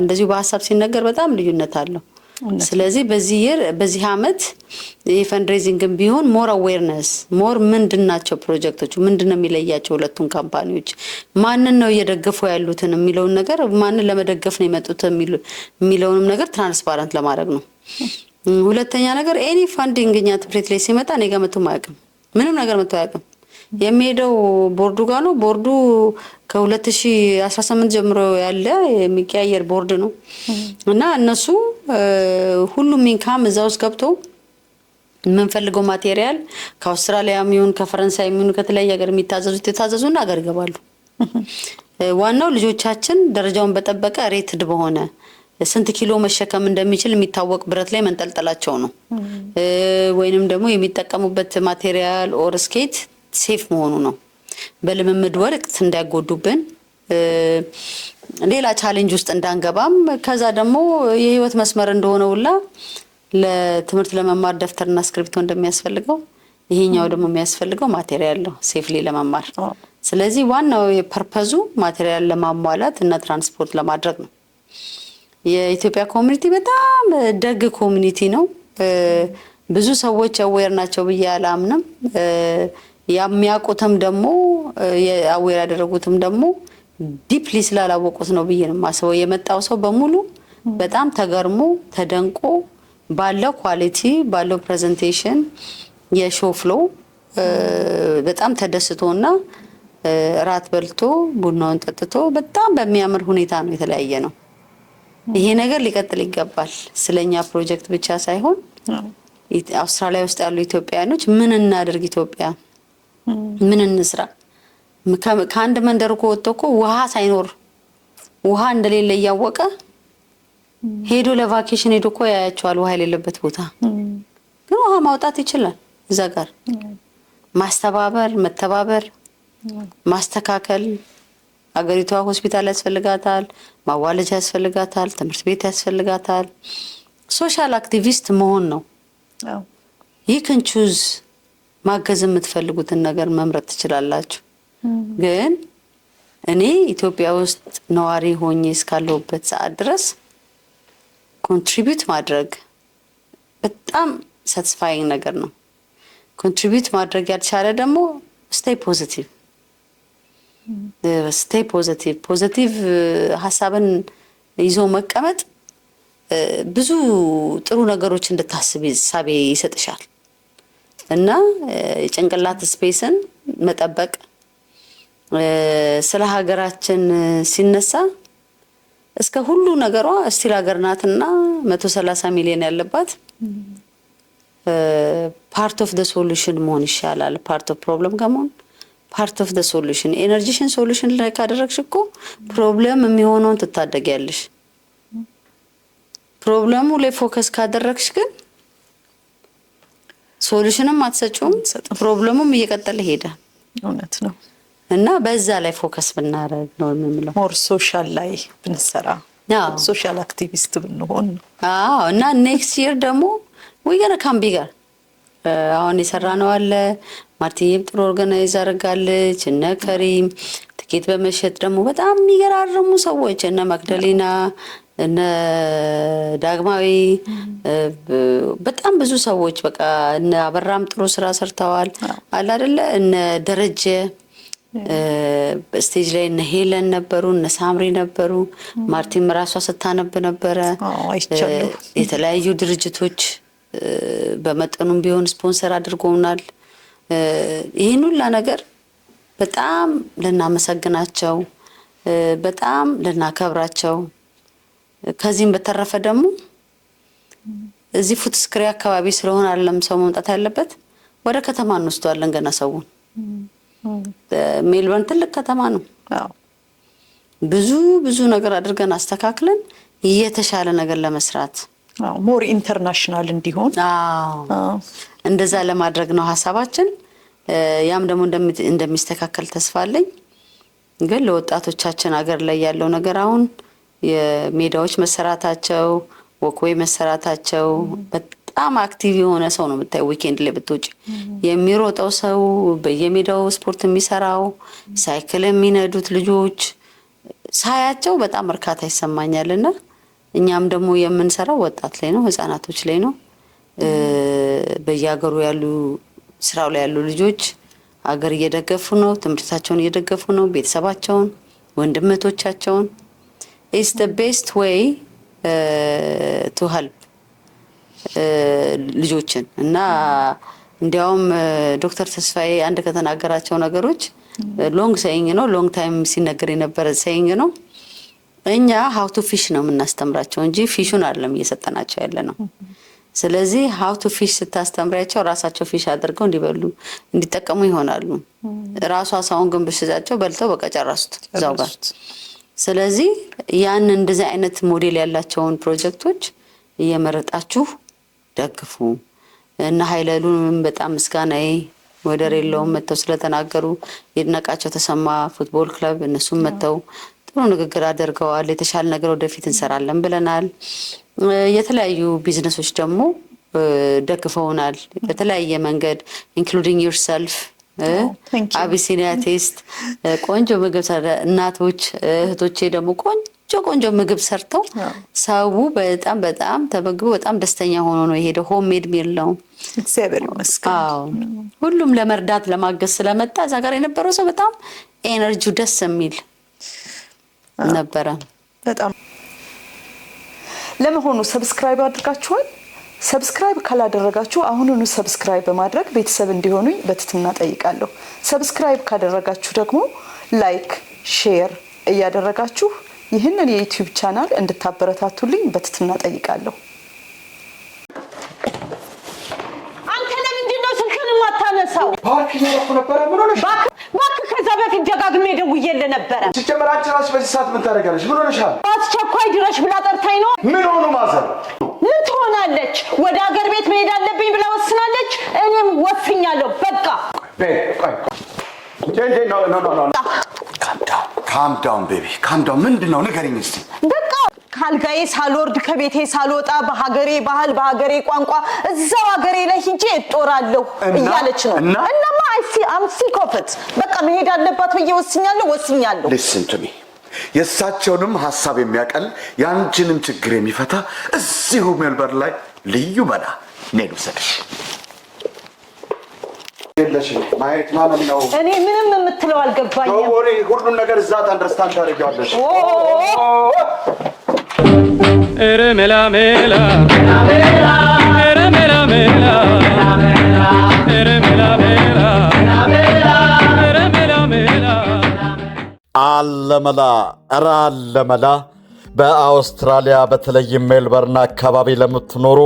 እንደዚሁ በሀሳብ ሲነገር በጣም ልዩነት አለው። ስለዚህ በዚህ አመት የፈንድሬዚንግም ቢሆን ሞር አዌርነስ ሞር ምንድናቸው ፕሮጀክቶቹ ምንድነው የሚለያቸው ሁለቱን ካምፓኒዎች ማንን ነው እየደገፉ ያሉትን የሚለውን ነገር ማንን ለመደገፍ ነው የመጡት የሚለውንም ነገር ትራንስፓረንት ለማድረግ ነው። ሁለተኛ ነገር ኤኒ ፋንዲንግ እኛ ትምህርት ላይ ሲመጣ እኔ ጋር መጥቶ ማያውቅም። ምንም ነገር መጥቶ አያውቅም። የሚሄደው ቦርዱ ጋር ነው። ቦርዱ ከ2018 ጀምሮ ያለ የሚቀያየር ቦርድ ነው እና እነሱ ሁሉም ኢንካም እዛ ውስጥ ገብቶ የምንፈልገው ማቴሪያል ከአውስትራሊያም ይሁን ከፈረንሳይም ይሁን ከተለያየ ሀገር የታዘዙና ሀገር ይገባሉ። ዋናው ልጆቻችን ደረጃውን በጠበቀ ሬትድ በሆነ ስንት ኪሎ መሸከም እንደሚችል የሚታወቅ ብረት ላይ መንጠልጠላቸው ነው። ወይንም ደግሞ የሚጠቀሙበት ማቴሪያል ኦር ስኬት ሴፍ መሆኑ ነው። በልምምድ ወቅት እንዳይጎዱብን ሌላ ቻሌንጅ ውስጥ እንዳንገባም ከዛ ደግሞ የህይወት መስመር እንደሆነ ሁላ ለትምህርት ለመማር ደፍተርና እስክሪብቶ እንደሚያስፈልገው ይሄኛው ደግሞ የሚያስፈልገው ማቴሪያል ነው ሴፍሊ ለመማር። ስለዚህ ዋናው የፐርፐዙ ማቴሪያል ለማሟላት እና ትራንስፖርት ለማድረግ ነው። የኢትዮጵያ ኮሚኒቲ በጣም ደግ ኮሚኒቲ ነው። ብዙ ሰዎች አዌር ናቸው ብዬ አላምንም። የሚያውቁትም ደግሞ አዌር ያደረጉትም ደግሞ ዲፕሊ ስላላወቁት ነው ብዬ ነው የማስበው። የመጣው ሰው በሙሉ በጣም ተገርሞ ተደንቆ ባለው ኳሊቲ ባለው ፕሬዘንቴሽን የሾው ፍሎው በጣም ተደስቶና ራት በልቶ ቡናውን ጠጥቶ በጣም በሚያምር ሁኔታ ነው የተለያየ ነው። ይሄ ነገር ሊቀጥል ይገባል። ስለኛ ፕሮጀክት ብቻ ሳይሆን አውስትራሊያ ውስጥ ያሉ ኢትዮጵያኖች ምን እናድርግ፣ ኢትዮጵያ ምን እንስራ። ከአንድ መንደር እኮ ወጥቶ እኮ ውሃ ሳይኖር ውሃ እንደሌለ እያወቀ ሄዶ ለቫኬሽን ሄዶ እኮ ያያቸዋል ውሃ የሌለበት ቦታ። ግን ውሃ ማውጣት ይችላል። እዛ ጋር ማስተባበር፣ መተባበር፣ ማስተካከል። አገሪቷ ሆስፒታል ያስፈልጋታል፣ ማዋለጃ ያስፈልጋታል፣ ትምህርት ቤት ያስፈልጋታል። ሶሻል አክቲቪስት መሆን ነው። ይህ ክንቹዝ ማገዝ የምትፈልጉትን ነገር መምረጥ ትችላላችሁ። ግን እኔ ኢትዮጵያ ውስጥ ነዋሪ ሆኜ እስካለሁበት ሰዓት ድረስ ኮንትሪቢዩት ማድረግ በጣም ሳቲስፋይንግ ነገር ነው። ኮንትሪቢዩት ማድረግ ያልቻለ ደግሞ ስቴይ ፖዚቲቭ ፖዚቲቭ ሀሳብን ይዞ መቀመጥ ብዙ ጥሩ ነገሮች እንድታስብ ሳቤ ይሰጥሻል እና የጭንቅላት ስፔስን መጠበቅ። ስለ ሀገራችን ሲነሳ እስከ ሁሉ ነገሯ ስቲል ሀገር ናትና 130 ሚሊዮን ያለባት ፓርት ኦፍ ዘ ሶሉሽን መሆን ይሻላል። ፓርት ኦፍ ፕሮብለም ከመሆን ፓርት ኦፍ ዘ ሶሉሽን። ኤነርጂሽን ሶሉሽን ላይ ካደረግሽ እኮ ፕሮብለም የሚሆነውን ትታደጊያለሽ። ፕሮብለሙ ላይ ፎከስ ካደረግሽ ግን ሶሉሽንም አትሰጪውም፣ ፕሮብለሙም እየቀጠለ ይሄዳል። እውነት ነው። እና በዛ ላይ ፎከስ ብናደርግ ነው የምለው። ሞር ሶሻል ላይ ብንሰራ፣ ሶሻል አክቲቪስት ብንሆን ነው። አዎ። እና ኔክስት ይር ደግሞ ወይገና ካምቢ ጋር አሁን የሰራ ነው አለ ማርቲም ጥሩ ኦርጋናይዝ አድርጋለች። እነ ከሪም ትኬት በመሸጥ ደግሞ በጣም የሚገራርሙ ሰዎች እነ መቅደሊና እነ ዳግማዊ በጣም ብዙ ሰዎች በቃ እነ አበራም ጥሩ ስራ ሰርተዋል አለ አይደለ። እነ ደረጀ ስቴጅ ላይ እነ ሄለን ነበሩ፣ እነ ሳምሪ ነበሩ። ማርቲም ራሷ ስታነብ ነበረ። የተለያዩ ድርጅቶች በመጠኑም ቢሆን ስፖንሰር አድርጎናል። ይህን ሁላ ነገር በጣም ልናመሰግናቸው፣ በጣም ልናከብራቸው። ከዚህም በተረፈ ደግሞ እዚህ ፉትስክሬ አካባቢ ስለሆነ አይደለም ሰው መምጣት ያለበት፣ ወደ ከተማ እንወስደዋለን። ገና ሰውን ሜልበርን ትልቅ ከተማ ነው። ብዙ ነገር አድርገን አስተካክለን የተሻለ ነገር ለመስራት ሞር ኢንተርናሽናል እንዲሆን እንደዛ ለማድረግ ነው ሀሳባችን። ያም ደግሞ እንደሚስተካከል ተስፋ አለኝ። ግን ለወጣቶቻችን አገር ላይ ያለው ነገር አሁን የሜዳዎች መሰራታቸው፣ ወክዌይ መሰራታቸው፣ በጣም አክቲቭ የሆነ ሰው ነው የምታየው። ዊኬንድ ላይ ብትወጪ የሚሮጠው ሰው፣ በየሜዳው ስፖርት የሚሰራው፣ ሳይክል የሚነዱት ልጆች ሳያቸው በጣም እርካታ ይሰማኛልና እኛም ደግሞ የምንሰራው ወጣት ላይ ነው፣ ህፃናቶች ላይ ነው። በየሀገሩ ያሉ ስራው ላይ ያሉ ልጆች ሀገር እየደገፉ ነው፣ ትምህርታቸውን እየደገፉ ነው፣ ቤተሰባቸውን፣ ወንድምቶቻቸውን is the best way to help ልጆችን እና እንዲያውም ዶክተር ተስፋዬ አንድ ከተናገራቸው ነገሮች ሎንግ ሴይንግ ነው፣ ሎንግ ታይም ሲነገር የነበረ ሴይንግ ነው። እኛ how to fish ነው የምናስተምራቸው እንጂ ፊሹን አይደለም እየሰጠናቸው ያለ ነው። ስለዚህ how to fish ስታስተምራቸው ራሳቸው ፊሽ አድርገው እንዲበሉ እንዲጠቀሙ ይሆናሉ። ራሷ ሳውን ግን ብሽዛቸው በልተው በቃ ጨረሱት እዛው ጋር። ስለዚህ ያን እንደዚህ አይነት ሞዴል ያላቸውን ፕሮጀክቶች እየመረጣችሁ ደግፉ እና ኃይለሉን በጣም ምስጋናዬ ወደር የለውም። መተው ስለተናገሩ ይድነቃቸው ተሰማ ፉትቦል ክለብ እነሱም መተው ጥሩ ንግግር አድርገዋል። የተሻለ ነገር ወደፊት እንሰራለን ብለናል። የተለያዩ ቢዝነሶች ደግሞ ደግፈውናል በተለያየ መንገድ ኢንክሉዲንግ ዮርሰልፍ አቢሲኒያ ቴስት ቆንጆ ምግብ እናቶች እህቶቼ ደግሞ ቆንጆ ምግብ ሰርተው ሰው በጣም በጣም ተበግቦ በጣም ደስተኛ ሆኖ ነው የሄደው። ሆም ሜድ ሚል ነው። እግዚአብሔር ይመስገን። ሁሉም ለመርዳት ለማገዝ ስለመጣ እዛ ጋር የነበረው ሰው በጣም ኤነርጂው ደስ የሚል ነበረ። በጣም ለመሆኑ ሰብስክራይብ አድርጋችኋል? ሰብስክራይብ ካላደረጋችሁ አሁኑኑ ሰብስክራይብ በማድረግ ቤተሰብ እንዲሆኑኝ በትህትና ጠይቃለሁ። ሰብስክራይብ ካደረጋችሁ ደግሞ ላይክ፣ ሼር እያደረጋችሁ ይህንን የዩቲዩብ ቻናል እንድታበረታቱልኝ በትህትና ጠይቃለሁ። አንተ ለምንድን ነው ስልክህን የማታነሳው? ፓርክ እያደረኩ ነበረ። ምን ሆነሽ? እባክህ ከዛ በፊት ደጋግሜ ደውዬልህ ነበረ። ሲጀመር አንቺ እራስሽ በዚህ ሰዓት ምን ታደርጊያለሽ? ምን ሆነሻል? በአስቸኳይ ድረሽ ብላ ጠርታኝ ነው። ምን ሆኑ ማዘር? ምን ትሆናለች? ወደ ሀገር ቤት መሄድ አለብኝ ብላ ወስናለች። እኔም ወስኛለሁ። በቃ ካም ዳውን ቤቢ ካም ዳውን። ምንድን ነው ንገሪኝ እስኪ። በቃ ካልጋዬ ሳልወርድ ከቤቴ ሳልወጣ በሀገሬ ባህል በሀገሬ ቋንቋ እዛው ሀገሬ ላይ ሂጄ እጦራለሁ እያለች ነው። እናማ አም ሲክ ኦፍ ኢት። በቃ መሄድ አለባት ብዬ ወስኛለሁ። ሊስን ቱ ሚ። የእሳቸውንም ሀሳብ የሚያቀል የአንቺንም ችግር የሚፈታ እዚሁ ሜልበርን ላይ ልዩ መላ ነይ ልውሰድሽ። የለሽም ማየት ማለት ነው። እኔ ምንም የምትለው አልገባኝም። ሁሉም ነገር እዛ አንደርስታንድ ታደርጊዋለሽ። ere mela mela ere mela mela ere mela mela ere mela mela አለመላ ኧረ አለመላ። በአውስትራሊያ በተለይም ሜልበርን አካባቢ ለምትኖሩ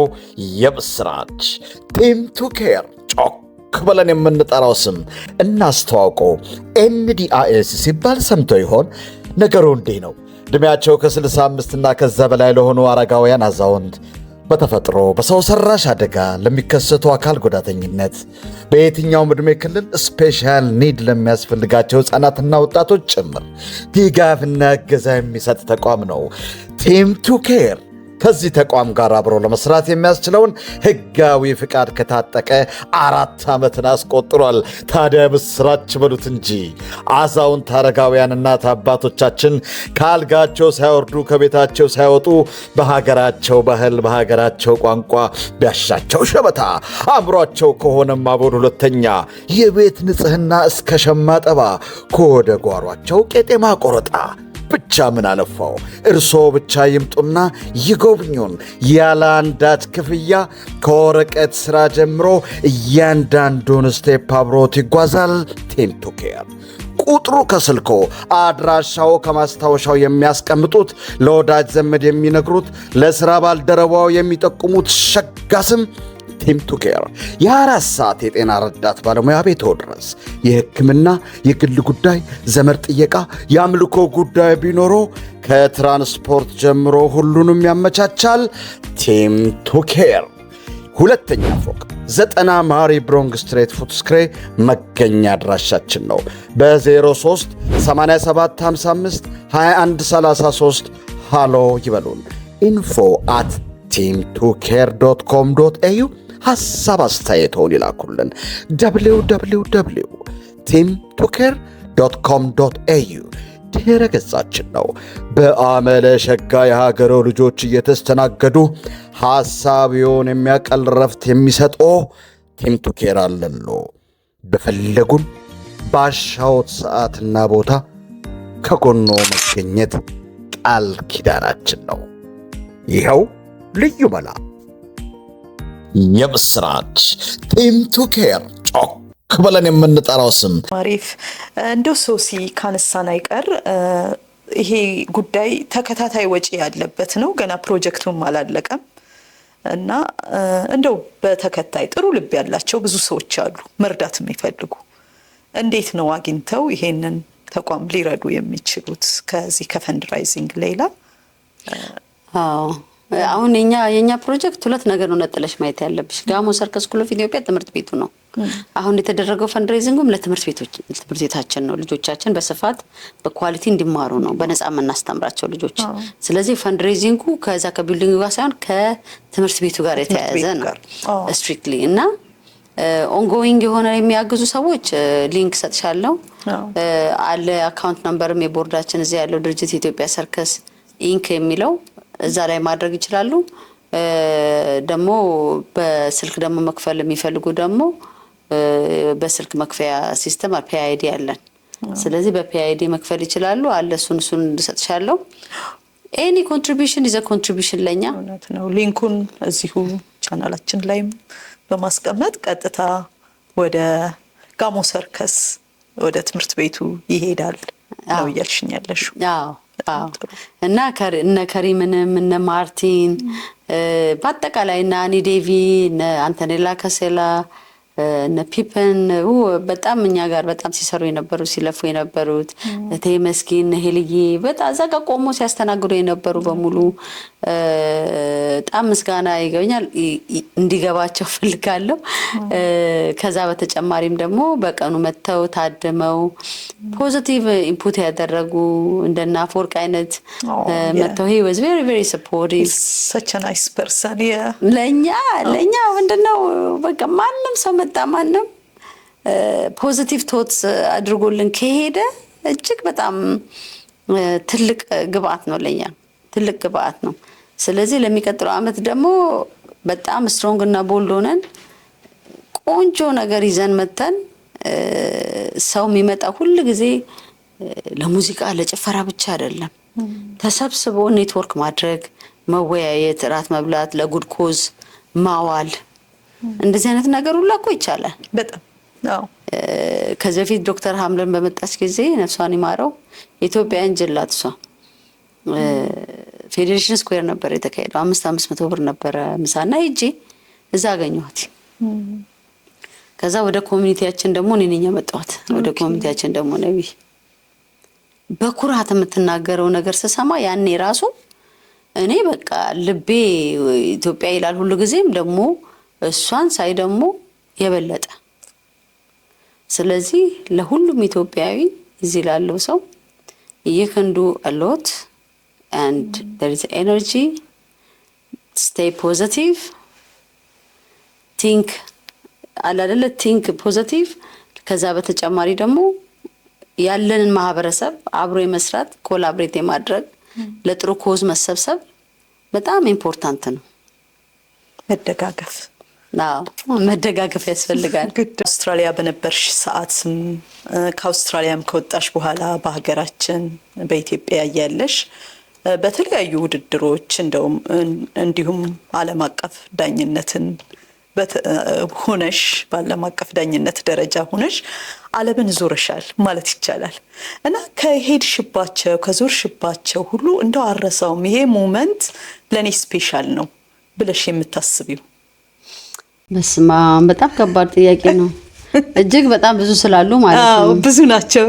የምስራች ቲም ቱ ኬር ጮክ ብለን የምንጠራው ስም እናስተዋውቀው። NDIS ሲባል ሰምቶ ይሆን? ነገሩ እንዲህ ነው። ዕድሜያቸው ከ65 እና ከዛ በላይ ለሆኑ አረጋውያን፣ አዛውንት፣ በተፈጥሮ በሰው ሰራሽ አደጋ ለሚከሰቱ አካል ጉዳተኝነት፣ በየትኛውም ዕድሜ ክልል ስፔሻል ኒድ ለሚያስፈልጋቸው ሕፃናትና ወጣቶች ጭምር ድጋፍና እገዛ የሚሰጥ ተቋም ነው ቲም ቱ ኬር። ከዚህ ተቋም ጋር አብሮ ለመስራት የሚያስችለውን ሕጋዊ ፍቃድ ከታጠቀ 4 ዓመትን አስቆጥሯል። ታዲያ ምስራች በሉት እንጂ አዛውንት አረጋውያን እናት አባቶቻችን ከአልጋቸው ሳይወርዱ ከቤታቸው ሳይወጡ በሀገራቸው ባህል በሀገራቸው ቋንቋ ቢያሻቸው ሸበታ አምሯቸው ከሆነም አቦን ሁለተኛ የቤት ንጽሕና እስከ ሸማ ጠባ ከወደ ጓሯቸው ቄጤማ ቆረጣ ብቻ ምን አለፋው እርሶ ብቻ ይምጡና ይጎብኙን። ያለ አንዳች ክፍያ ከወረቀት ሥራ ጀምሮ እያንዳንዱን ስቴፕ አብሮት ይጓዛል ቲም ቱ ኬር። ቁጥሩ ከስልኮ፣ አድራሻው ከማስታወሻው የሚያስቀምጡት፣ ለወዳጅ ዘመድ የሚነግሩት፣ ለሥራ ባልደረባው የሚጠቁሙት ሸጋ ስም ቲም ቱ ኬር የ24 ሰዓት የጤና ረዳት ባለሙያ ቤትዎ ድረስ የሕክምና፣ የግል ጉዳይ፣ ዘመድ ጥየቃ፣ የአምልኮ ጉዳይ ቢኖሮ ከትራንስፖርት ጀምሮ ሁሉንም ያመቻቻል ቲም ቱ ኬር። ሁለተኛ ፎቅ 90 ማሪ ብሮንግ ስትሬት ፉትስክሬ መገኛ አድራሻችን ነው። በ03 8755 2133 ሃሎ ይበሉን። info@team2care.com.au ሐሳብ አስተያየቶን ይላኩልን። www.team2care.com.au ድረ ገጻችን ነው። በአመለ ሸጋ የሀገሬው ልጆች እየተስተናገዱ ሐሳቢውን የሚያቀል ረፍት የሚሰጦ ቲም ቱ ኬር አለሎ። በፈለጉን ባሻዎት ሰዓትና ቦታ ከጎኖ መገኘት ቃል ኪዳናችን ነው። ይኸው ልዩ መላ የምስራች ቲም ቱ ኬር ጮክ ብለን የምንጠራው ስም። አሪፍ። እንደው ሶሲ ካነሳን አይቀር ይሄ ጉዳይ ተከታታይ ወጪ ያለበት ነው። ገና ፕሮጀክቱም አላለቀም እና እንደው በተከታይ ጥሩ ልብ ያላቸው ብዙ ሰዎች አሉ መርዳት የሚፈልጉ። እንዴት ነው አግኝተው ይሄንን ተቋም ሊረዱ የሚችሉት ከዚህ ከፈንድራይዚንግ ሌላ? አሁን የኛ ፕሮጀክት ሁለት ነገር ነው ነጥለሽ ማየት ያለብሽ። ጋሞ ሰርከስ ስኩል ኦፍ ኢትዮጵያ ትምህርት ቤቱ ነው። አሁን የተደረገው ፈንድሬዚንጉም ለትምህርት ቤታችን ነው። ልጆቻችን በስፋት በኳሊቲ እንዲማሩ ነው በነፃ የምናስተምራቸው ልጆች። ስለዚህ ፈንድሬዚንጉ ከዛ ከቢልዲንግ ጋር ሳይሆን ከትምህርት ቤቱ ጋር የተያያዘ ነው ስትሪክትሊ። እና ኦንጎይንግ የሆነ የሚያግዙ ሰዎች ሊንክ ሰጥሻለሁ አለ። አካውንት ነምበርም የቦርዳችን እዚህ ያለው ድርጅት የኢትዮጵያ ሰርከስ ኢንክ የሚለው እዛ ላይ ማድረግ ይችላሉ። ደግሞ በስልክ ደግሞ መክፈል የሚፈልጉ ደግሞ በስልክ መክፈያ ሲስተም ፒአይዲ አለን። ስለዚህ በፒአይዲ መክፈል ይችላሉ አለ። እሱን እንሰጥሻለሁ። ኤኒ ኮንትሪቢዩሽን ኢዝ አ ኮንትሪቢዩሽን ለኛ ነው። ሊንኩን እዚሁ ቻናላችን ላይም በማስቀመጥ ቀጥታ ወደ ጋሞ ሰርከስ ወደ ትምህርት ቤቱ ይሄዳል ነው እያልሽኝ ያለሽው? እና እነ ከሪምንም እነ ማርቲን በአጠቃላይ እና አኒ ዴቪ እነ አንተኔላ ከሴላ እነ ፒፐን በጣም እኛ ጋር በጣም ሲሰሩ የነበሩ ሲለፉ የነበሩት እቴ መስኪን ሄልዬ በጣም እዛ ጋር ቆሞ ሲያስተናግዱ የነበሩ በሙሉ በጣም ምስጋና ይገኛል እንዲገባቸው ፈልጋለሁ። ከዛ በተጨማሪም ደግሞ በቀኑ መተው ታድመው ፖዚቲቭ ኢንፑት ያደረጉ እንደና ፎርቅ አይነት መተው he was very very supportive, such a nice person. ለኛ ምንድነው በቃ ማንም ሰው መጣ ማንም ፖዚቲቭ ቶትስ አድርጎልን ከሄደ እጅግ በጣም ትልቅ ግብአት ነው ለኛ ትልቅ ግብአት ነው። ስለዚህ ለሚቀጥለው አመት ደግሞ በጣም ስትሮንግ እና ቦልድ ሆነን ቆንጆ ነገር ይዘን መተን ሰው የሚመጣ ሁሉ ጊዜ ለሙዚቃ ለጭፈራ ብቻ አይደለም ተሰብስቦ ኔትወርክ ማድረግ መወያየት ራት መብላት ለጉድ ኮዝ ማዋል እንደዚህ አይነት ነገር ሁሉ እኮ ይቻላል በጣም አዎ። ከዚህ በፊት ዶክተር ሀምለን በመጣች ጊዜ ነፍሷን ይማረው ኢትዮጵያ እንጀላት እሷ ፌዴሬሽን ስኩዌር ነበር የተካሄደው 500 ብር ነበር ምሳና ሂጂ እዛ አገኘኋት። ከዛ ወደ ኮሚኒቲያችን ደግሞ እኔ ነኝ ያመጣሁት ወደ ኮሚኒቲያችን ደግሞ ነቢ በኩራት የምትናገረው ነገር ስሰማ ያኔ ራሱ እኔ በቃ ልቤ ኢትዮጵያ ይላል ሁሉ ጊዜም ደግሞ እሷን ሳይ ደግሞ የበለጠ ስለዚህ ለሁሉም ኢትዮጵያዊ እዚህ ላለው ሰው you can do a lot and there is energy, stay positive, think አላደለ think positive። ከዛ በተጨማሪ ደግሞ ያለንን ማህበረሰብ አብሮ የመስራት ኮላቦሬት የማድረግ ለጥሩ ኮዝ መሰብሰብ በጣም ኢምፖርታንት ነው። መደጋገፍ ያስፈልጋል። አውስትራሊያ በነበርሽ ሰዓትም ከአውስትራሊያም ከወጣሽ በኋላ በሀገራችን በኢትዮጵያ ያያለሽ በተለያዩ ውድድሮች እንደውም እንዲሁም ዓለም አቀፍ ዳኝነትን ሆነሽ በዓለም አቀፍ ዳኝነት ደረጃ ሆነሽ ዓለምን ዞረሻል ማለት ይቻላል። እና ከሄድሽባቸው ከዞርሽባቸው ሁሉ እንደው አረሳውም ይሄ ሞመንት ለኔ ስፔሻል ነው ብለሽ የምታስቢው? በስማ በጣም ከባድ ጥያቄ ነው። እጅግ በጣም ብዙ ስላሉ ማለት ነው። ብዙ ናቸው።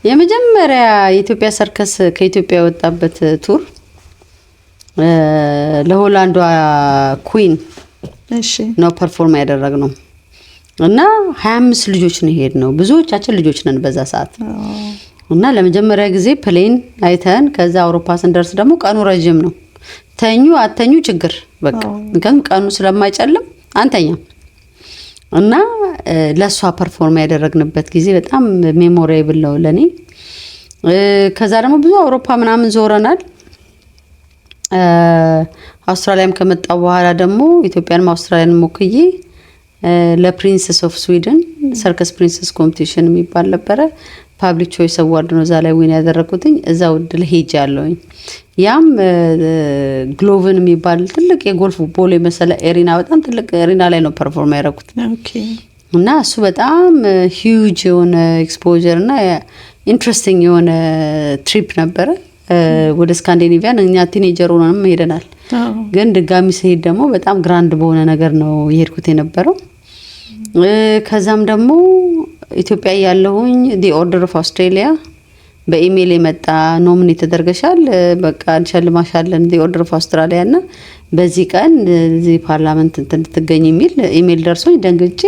የመጀመሪያ የኢትዮጵያ ሰርከስ ከኢትዮጵያ የወጣበት ቱር ለሆላንዷ ኩዊን ነው ፐርፎርም ያደረግነው እና 25 ልጆች ነው ሄድነው። ብዙዎቻችን ልጆች ነን በዛ ሰዓት እና ለመጀመሪያ ጊዜ ፕሌን አይተን ከዛ አውሮፓ ስንደርስ ደግሞ ቀኑ ረጅም ነው። ተኙ አተኙ ችግር በቃ ምክንያቱም ቀኑ ስለማይጨልም አንተኛ እና ለሷ ፐርፎርም ያደረግንበት ጊዜ በጣም ሜሞሪብል ነው ለኔ። ከዛ ደግሞ ብዙ አውሮፓ ምናምን ዞረናል። አውስትራሊያም ከመጣ በኋላ ደግሞ ኢትዮጵያንም አውስትራሊያን ሞክዬ ለፕሪንሰስ ኦፍ ስዊድን ሰርከስ ፕሪንሰስ ኮምፒቲሽን የሚባል ነበረ። ፓብሊክ ቾይስ አዋርድ ነው እዛ ላይ ዊን ያደረኩትኝ። እዛ ውድል ሄጅ ያለውኝ ያም ግሎቭን የሚባል ትልቅ የጎልፍ ቦል የመሰለ ኤሪና በጣም ትልቅ ኤሪና ላይ ነው ፐርፎርም ያደረኩት እና እሱ በጣም ሂውጅ የሆነ ኤክስፖዠር እና ኢንትረስቲንግ የሆነ ትሪፕ ነበረ። ወደ ስካንዲኔቪያን እኛ ቲኔጀር ሆነንም ሄደናል። ግን ድጋሚ ስሄድ ደግሞ በጣም ግራንድ በሆነ ነገር ነው የሄድኩት የነበረው። ከዛም ደግሞ ኢትዮጵያ ያለሁኝ ዲ ኦርደር ኦፍ አውስትራሊያ በኢሜል የመጣ ኖሚኔት ተደርገሻል፣ በቃ እንሸልማሻለን ዲ ኦርደር ኦፍ አውስትራሊያ እና በዚህ ቀን እዚህ ፓርላመንት እንድትገኝ የሚል ኢሜል ደርሶኝ ደንግጬ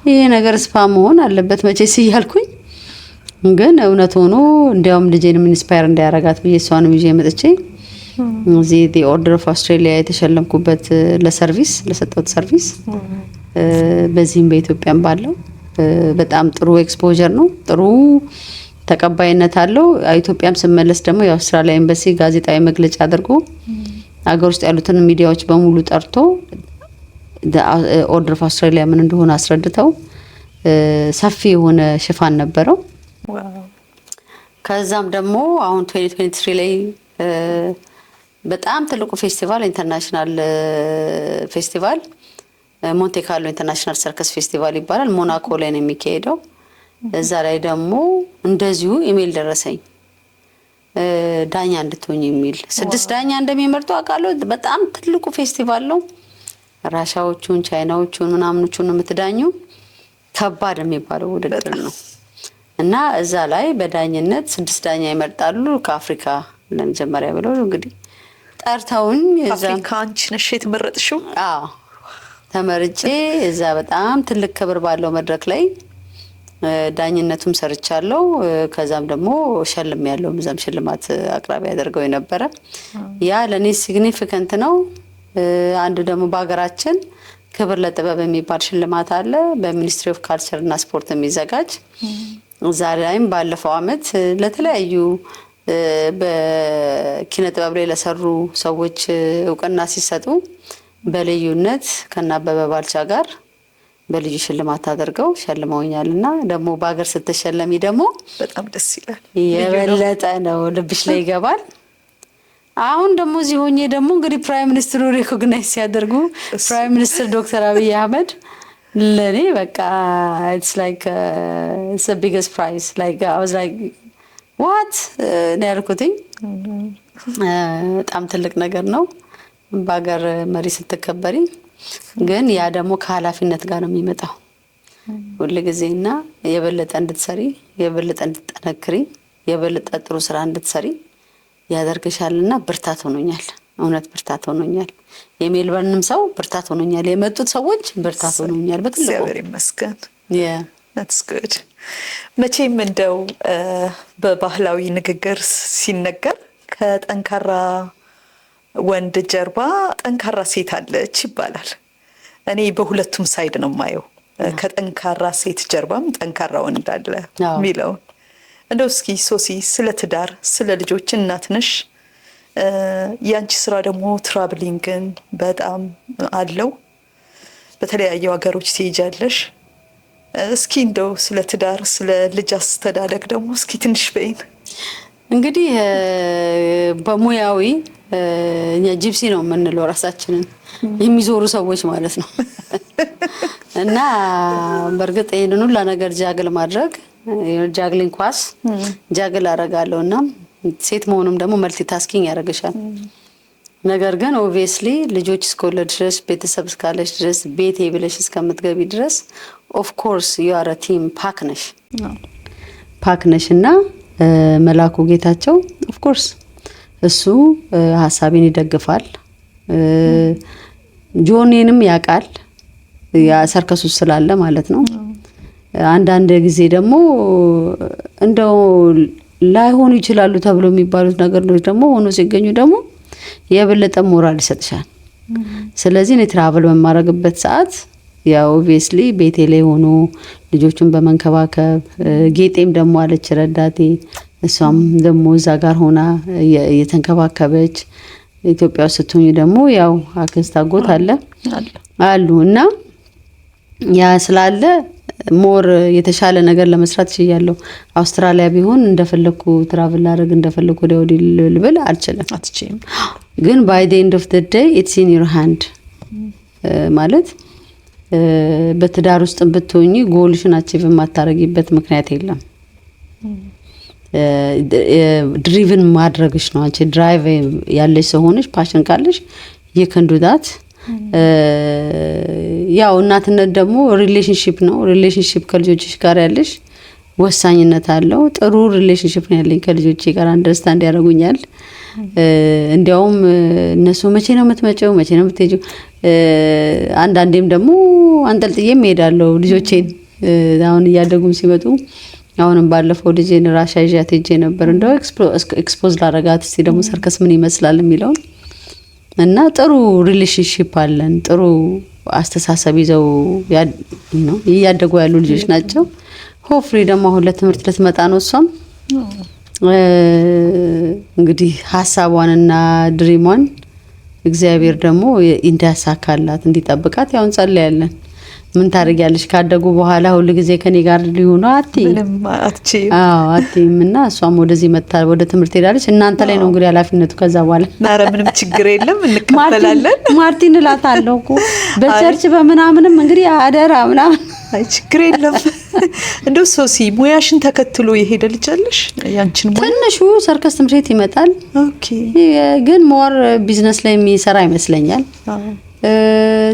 ይሄ ነገር ስፓም መሆን አለበት መቼስ እያልኩኝ ግን እውነት ሆኖ እንዲያውም ልጄንም ኢንስፓየር እንዳያረጋት ብዬ እሷንም ይዤ መጥቼ እዚህ ዲ ኦርደር ኦፍ አውስትራሊያ የተሸለምኩበት ለሰርቪስ ለሰጠሁት ሰርቪስ በዚህም በኢትዮጵያም ባለው በጣም ጥሩ ኤክስፖዠር ነው። ጥሩ ተቀባይነት አለው። ኢትዮጵያም ስመለስ ደግሞ የአውስትራሊያ ኤምባሲ ጋዜጣዊ መግለጫ አድርጎ አገር ውስጥ ያሉትን ሚዲያዎች በሙሉ ጠርቶ ኦርደር ኦፍ አውስትራሊያ ምን እንደሆነ አስረድተው ሰፊ የሆነ ሽፋን ነበረው። ከዛም ደግሞ አሁን 2023 ላይ በጣም ትልቁ ፌስቲቫል ኢንተርናሽናል ፌስቲቫል ሞንቴ ካርሎ ኢንተርናሽናል ሰርከስ ፌስቲቫል ይባላል። ሞናኮ ላይ ነው የሚካሄደው። እዛ ላይ ደግሞ እንደዚሁ ኢሜል ደረሰኝ ዳኛ እንድትሆኝ የሚል 6 ዳኛ እንደሚመርጡ አውቃለሁ። በጣም ትልቁ ፌስቲቫል ነው። ራሻዎቹን ቻይናዎቹን ምናምኖቹን የምትዳኙ ከባድ የሚባለው ውድድር ነው እና እዛ ላይ በዳኝነት 6 ዳኛ ይመርጣሉ ከአፍሪካ ለመጀመሪያ ብለው እንግዲህ ጠርተውኝ እዛ አፍሪካ አንቺ ነሽ የተመረጥሽው? አዎ ተመርጬ እዛ በጣም ትልቅ ክብር ባለው መድረክ ላይ ዳኝነቱም ሰርቻለሁ። ከዛም ደግሞ ሸልም ያለው ምዛም ሽልማት አቅራቢ ያደርገው የነበረ ያ ለኔ ሲግኒፊካንት ነው። አንዱ ደግሞ በሀገራችን ክብር ለጥበብ የሚባል ሽልማት አለ በሚኒስትሪ ኦፍ ካልቸር እና ስፖርት የሚዘጋጅ። እዛ ላይም ባለፈው አመት ለተለያዩ በኪነ ጥበብ ላይ ለሰሩ ሰዎች እውቅና ሲሰጡ በልዩነት ከናበበ ባልቻ ጋር በልዩ ሽልማት አድርገው ሸልመውኛልና ደግሞ በአገር ስትሸለሚ ደግሞ በጣም ደስ ይላል። የበለጠ ነው ልብሽ ላይ ይገባል። አሁን ደግሞ እዚህ ሆኜ ደግሞ እንግዲህ ፕራይም ሚኒስትሩ ሪኮግናይዝ ሲያደርጉ ፕራይም ሚኒስትር ዶክተር አብይ አህመድ ለኔ በቃ it's like it's the biggest prize like I was like what ነው ያልኩትኝ። በጣም ትልቅ ነገር ነው በአገር መሪ ስትከበሪ። ግን ያ ደግሞ ከኃላፊነት ጋር ነው የሚመጣው ሁሉ ጊዜና የበለጠ እንድትሰሪ የበለጠ እንድትጠነክሪ የበለጠ ጥሩ ስራ እንድትሰሪ ያደርግሻልና ብርታት ሆኖኛል። እውነት ብርታት ሆኖኛል። የሜልበርንም ሰው ብርታት ሆኖኛል። የመጡት ሰዎች ብርታት ሆኖኛል። በትልቁ እግዚአብሔር ይመስገን። that's good። መቼም እንደው በባህላዊ ንግግር ሲነገር ከጠንካራ ወንድ ጀርባ ጠንካራ ሴት አለች ይባላል። እኔ በሁለቱም ሳይድ ነው የማየው። ከጠንካራ ሴት ጀርባም ጠንካራ ወንድ አለ የሚለው። እንደው እስኪ ሶሲ ስለ ትዳር ስለ ልጆች እናት ነሽ። ያንቺ ስራ ደግሞ ትራቭሊንግን በጣም አለው። በተለያዩ ሀገሮች ትሄጃለሽ። እስኪ እንደው ስለ ትዳር ስለ ልጅ አስተዳደግ ደግሞ እስኪ ትንሽ በይን። እንግዲህ በሙያዊ እኛ ጂፕሲ ነው የምንለው ራሳችንን የሚዞሩ ሰዎች ማለት ነው እና በእርግጥ ይሄንን ሁሉ ነገር ጃግል ማድረግ ጃግሊንግ ኳስ ጃግል አደርጋለሁና ሴት መሆኑም ደግሞ መልቲ ታስኪንግ ያደርግሻል። ነገር ግን ኦብቪየስሊ ልጆች እስከወለድሽ ድረስ ቤተሰብ እስካለሽ ድረስ ቤቴ ብለሽ እስከምትገቢ ድረስ ኦፍ ኮርስ ዩ አር ቲም ፓክ ነሽ እና መላኩ ጌታቸው ኦፍ ኮርስ እሱ ሀሳቤን ይደግፋል። ጆኔንም ያውቃል ያ ሰርከሱ ስላለ ማለት ነው። አንዳንድ ጊዜ ደግሞ እንደው ላይሆኑ ይችላሉ ተብሎ የሚባሉት ነገሮች ደግሞ ሆኖ ሲገኙ ደግሞ የበለጠ ሞራል ይሰጥሻል። ስለዚህ እኔ ትራቭል በማረግበት ሰዓት ያው ኦብቪየስሊ ቤቴ ላይ ሆኖ ልጆቹን በመንከባከብ ጌጤም ደግሞ አለች ረዳቴ እሷም ደግሞ እዛ ጋር ሆና እየተንከባከበች ኢትዮጵያ ውስጥ ስትሆኝ ደግሞ ያው አክስት አጎት አሉ እና ያ ስላለ ሞር የተሻለ ነገር ለመስራት ይችላልው። አውስትራሊያ ቢሆን እንደፈለኩ ትራቭል አድርግ እንደፈለኩ ወዲህ ልብል አትችልም። ግን by the end of the day it's in your hand ማለት በትዳር ውስጥ ብትሆኚ ጎልሽን አቺቭ ማታረጊበት ምክንያት የለም። ድሪቭን ማድረግሽ ነው። አንቺ ድራይቭ ያለሽ ሰው ሆነሽ ፓሽን ካለሽ you can do that። ያው እናትነት ደግሞ ሪሌሽንሺፕ ነው። ሪሌሽንሺፕ ከልጆችሽ ጋር ያለሽ ወሳኝነት አለው። ጥሩ ሪሌሽንሺፕ ነው ያለኝ ከልጆቼ ጋር አንደርስታንድ ያደርጉኛል። እንዲያውም እነሱ መቼ ነው የምትመጪው መቼ ነው የምትሄጂው አንዳንዴም ደግሞ አንጠልጥዬም እሄዳለሁ ልጆቼን አሁን እያደጉም ሲመጡ አሁንም ባለፈው ልጄን ራሻ ይዣት ሄጄ ነበር እንደው ኤክስፖዝ ላረጋት እስቲ ደግሞ ሰርከስ ምን ይመስላል የሚለው እና ጥሩ ሪሌሽንሺፕ አለን። ጥሩ አስተሳሰብ ይዘው ያደጉ ያሉ ልጆች ናቸው። ሆፍሪ ደግሞ አሁን ለትምህርት ልትመጣ ነው እሷም እንግዲህ ሐሳቧንና ድሪሟን እግዚአብሔር ደግሞ እንዲያሳካላት እንዲጠብቃት ያው እንጸልያለን። ምን ታደርጊያለሽ ካደጉ በኋላ ሁሉ ጊዜ ከኔ ጋር ሊሆኑ አትይምና እሷም ወደዚህ መጣ ወደ ትምህርት ሄዳለች። እናንተ ላይ ነው እንግዲህ ኃላፊነቱ ከዛ በኋላ ኧረ ምንም ችግር የለም እንከፈላለን። ማርቲን እላታለሁ እኮ በቸርች በመናምንም እንግዲህ አደራ ምናምን አይ ችግር የለም። እንደው ሶሲ ሙያሽን ተከትሎ የሄደ ልጅ አለሽ? ያንቺን ሙያ ትንሹ ሰርከስ ትምህርት ቤት ይመጣል። ኦኬ ግን ሞር ቢዝነስ ላይ የሚሰራ ይመስለኛል።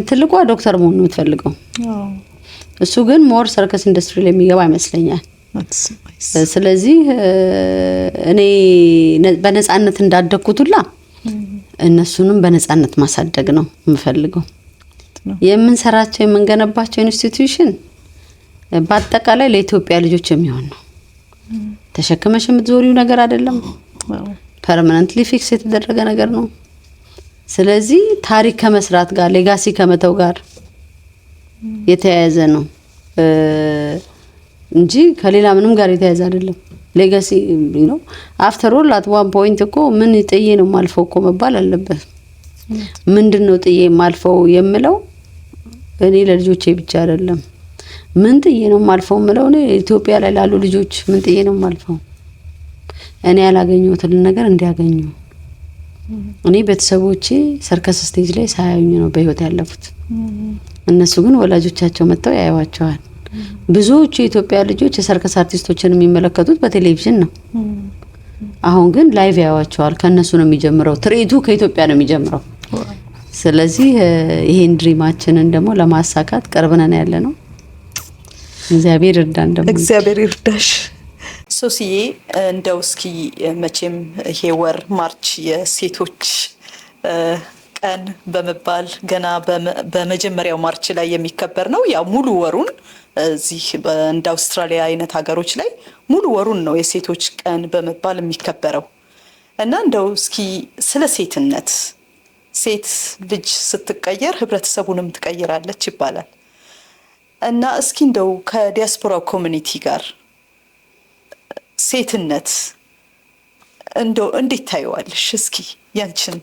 ትልቋ ዶክተር መሆን ነው የምትፈልገው። እሱ ግን ሞር ሰርከስ ኢንዱስትሪ ላይ የሚገባ ይመስለኛል። ስለዚህ እኔ በነፃነት እንዳደግኩትላ እነሱንም በነፃነት ማሳደግ ነው የምፈልገው። የምንሰራቸው የምንገነባቸው ኢንስቲትዩሽን በአጠቃላይ ለኢትዮጵያ ልጆች የሚሆን ነው። ተሸክመሽ የምትዞሪው ነገር አይደለም። ፐርማነንትሊ ፊክስ የተደረገ ነገር ነው። ስለዚህ ታሪክ ከመስራት ጋር ሌጋሲ ከመተው ጋር የተያያዘ ነው እንጂ ከሌላ ምንም ጋር የተያያዘ አይደለም። ሌጋሲ ነው አፍተር ኦል አት ዋን ፖይንት እኮ ምን ጥዬ ነው ማልፈው እኮ መባል አለበት። ምንድነው ጥዬ ማልፈው የምለው እኔ ለልጆቼ ብቻ አይደለም። ምን ጥዬ ነው ማልፈው የምለው እኔ ኢትዮጵያ ላይ ላሉ ልጆች ምን ጥዬ ነው ማልፈው እኔ ያላገኘሁትን ነገር እንዲያገኙ። እኔ ቤተሰቦቼ ሰርከስ ስቴጅ ላይ ሳያዩኝ ነው በህይወት ያለፉት። እነሱ ግን ወላጆቻቸው መጥተው ያዩዋቸዋል። ብዙዎቹ የኢትዮጵያ ልጆች የሰርከስ አርቲስቶችን የሚመለከቱት በቴሌቪዥን ነው። አሁን ግን ላይቭ ያዩዋቸዋል። ከነሱ ነው የሚጀምረው። ትርኢቱ ከኢትዮጵያ ነው የሚጀምረው። ስለዚህ ይሄን ድሪማችንን ደግሞ ለማሳካት ቀርበናል ያለ ነው። እግዚአብሔር ይርዳን። ደግሞ እግዚአብሔር ይርዳሽ ሶሲዬ። እንደው እስኪ መቼም ይሄ ወር ማርች የሴቶች ቀን በመባል ገና በመጀመሪያው ማርች ላይ የሚከበር ነው። ያው ሙሉ ወሩን እዚህ እንደ አውስትራሊያ አይነት ሀገሮች ላይ ሙሉ ወሩን ነው የሴቶች ቀን በመባል የሚከበረው እና እንደው እስኪ ስለ ሴትነት ሴት ልጅ ስትቀየር ህብረተሰቡንም ትቀይራለች ይባላል እና እስኪ እንደው ከዲያስፖራ ኮሚኒቲ ጋር ሴትነት እንደው እንዴት ታየዋለሽ? እስኪ ያንቺን።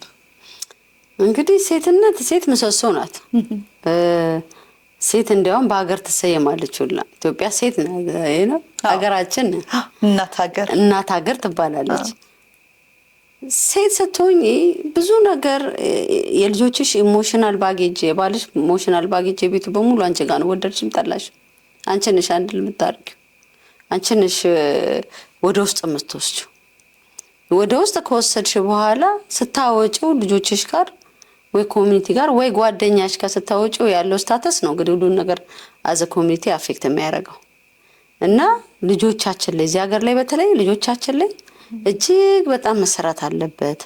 እንግዲህ ሴትነት ሴት ምሰሶ ናት። ሴት እንዲያውም በሀገር ትሰየማለች ሁላ። ኢትዮጵያ ሴት ነው ሀገራችን፣ እናት ሀገር ትባላለች። ሴት ስትሆኚ ብዙ ነገር የልጆችሽ ኢሞሽናል ባጌጅ የባልሽ ኢሞሽናል ባጌጅ የቤቱ በሙሉ አንቺ ጋር ነው። ወደድሽም ጠላሽ አንቺ ነሽ አንድ ልምታርጊው። አንቺ ነሽ ወደ ውስጥ የምትወስጂው። ወደ ውስጥ ከወሰድሽ በኋላ ስታወጪው ልጆችሽ ጋር ወይ ኮሚኒቲ ጋር ወይ ጓደኛሽ ጋር ስታወጪው ያለው ስታተስ ነው እንግዲህ ሁሉ ነገር አዘ ኮሚኒቲ አፌክት የሚያደርገው እና ልጆቻችን ላይ እዚህ ሀገር ላይ በተለይ ልጆቻችን ላይ እጅግ በጣም መሰራት አለበት።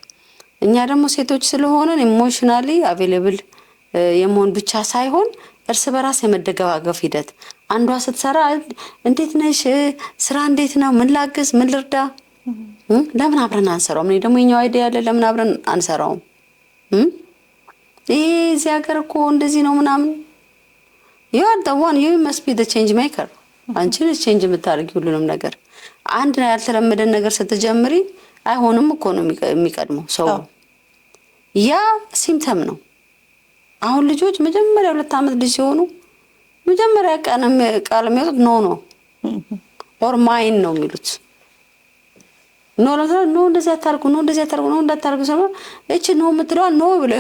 እኛ ደግሞ ሴቶች ስለሆነን ኢሞሽናሊ አቬሌብል የመሆን ብቻ ሳይሆን እርስ በራስ የመደጋገፍ ሂደት። አንዷ ስትሰራ እንዴት ነሽ ስራ እንዴት ነው ምን ላግዝ ምን ልርዳ ለምን አብረን አንሰራውም? እኔ ደግሞ የኛው አይዲያ ያለ ለምን አብረን አንሰራውም? ይሄ እዚህ ሀገር እኮ እንደዚህ ነው ምናምን you are the one you must be the change maker አንቺ ነሽ ቼንጅ የምታደርጊ ሁሉንም ነገር። አንድ ያልተለመደን ነገር ስትጀምሪ አይሆንም እኮ ነው የሚቀድመው ሰው። ያ ሲምተም ነው። አሁን ልጆች መጀመሪያ 2 ዓመት ልጅ ሲሆኑ መጀመሪያ ቃል የሚወጡት ኖ ኦር ማይን ነው የሚሉት። ኖ እንደዚህ አታርጉ፣ ኖ እንደዚህ አታርጉ፣ ኖ እንዳታርጉ ሰማ እቺ ኖ የምትለዋ ኖ ብሎ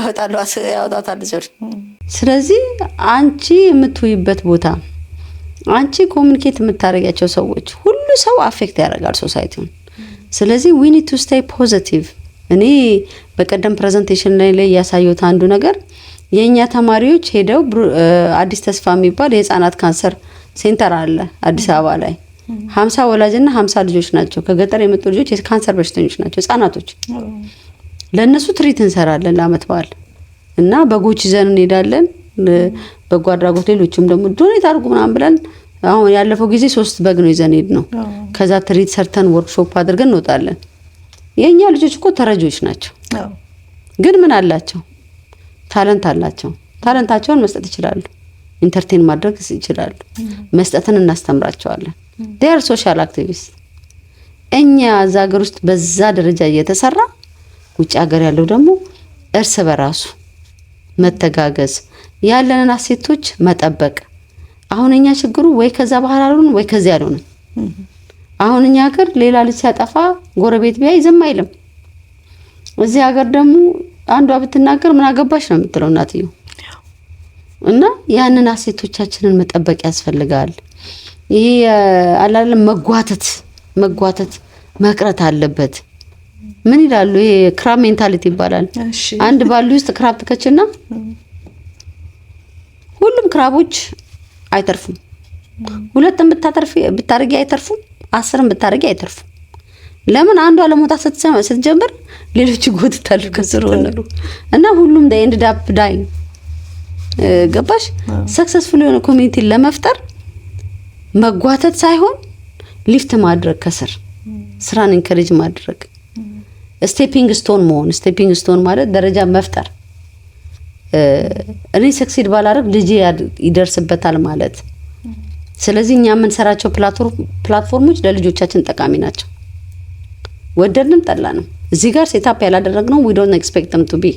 ያወጣታል ልጆች። ስለዚህ አንቺ የምትውይበት ቦታ፣ አንቺ ኮሙኒኬት የምታደርጊያቸው ሰዎች ሁሉ ሰው አፌክት ያደርጋል ሶሳይቲውን። ስለዚህ we need to stay positive። እኔ በቀደም ፕሬዘንቴሽን ላይ ያሳየሁት አንዱ ነገር የኛ ተማሪዎች ሄደው አዲስ ተስፋ የሚባል የህፃናት ካንሰር ሴንተር አለ አዲስ አበባ ላይ 50 ወላጅና 50 ልጆች ናቸው። ከገጠር የመጡ ልጆች የካንሰር በሽተኞች ናቸው፣ ህፃናቶች። ለነሱ ትሪት እንሰራለን ለአመት በዓል እና በጎች ይዘን እንሄዳለን። በጎ አድራጎት ሌሎችም ደግሞ ዶኔት አድርጉ ምናምን ብለን አሁን ያለፈው ጊዜ 3 በግ ነው ይዘን ሄድ ነው። ከዛ ትሪት ሰርተን ወርክሾፕ አድርገን እንወጣለን። የኛ ልጆች እኮ ተረጆች ናቸው፣ ግን ምን አላቸው? ታለንት አላቸው። ታለንታቸውን መስጠት ይችላሉ፣ ኢንተርቴን ማድረግ ይችላሉ። መስጠትን እናስተምራቸዋለን። they are social activists። እኛ እዛ ሀገር ውስጥ በዛ ደረጃ እየተሰራ ውጭ ሀገር ያለው ደግሞ እርስ በራሱ መተጋገዝ፣ ያለንን አሴቶች መጠበቅ። አሁን እኛ ችግሩ ወይ ከዛ ባህል አሉን ወይ ከዛ ያሉን። አሁን እኛ ሀገር ሌላ ልጅ ሲያጠፋ ጎረቤት ቢያይ ዝም አይልም። እዚህ ሀገር ደግሞ አንዷ ብትናገር ምን አገባሽ ነው የምትለው እናትየው። እና ያንን አሴቶቻችንን መጠበቅ ያስፈልጋል። ይሄ አላለም መጓተት መቅረት አለበት። ምን ይላሉ? ይሄ ክራብ ሜንታሊቲ ይባላል። አንድ ባሉ ውስጥ ክራብ ተከችና ሁሉም ክራቦች አይተርፉም። 2 ብታረጊ አይተርፉም፣ 10 ብታረጊ አይተርፉም። ለምን? አንዷ ለሞታት ስትጀምር ሌሎች ይጎትታሉ ከስሩ ነው። እና ሁሉም they ended up dying። ገባሽ? ሰክሰስፉል የሆነ ኮሚኒቲ ለመፍጠር መጓተት ሳይሆን ሊፍት ማድረግ፣ ከስር ስራን ኢንከሬጅ ማድረግ፣ ስቴፒንግ ስቶን መሆን። ስቴፒንግ ስቶን ማለት ደረጃ መፍጠር። እኔ ሰክሲድ ባላረግ ልጄ ይደርስበታል ማለት። ስለዚህ እኛ የምንሰራቸው ፕላትፎርሞች ለልጆቻችን ጠቃሚ ናቸው፣ ወደድንም ጠላንም። እዚህ ጋር ሴታፕ ያላደረግነው we don't expect them to be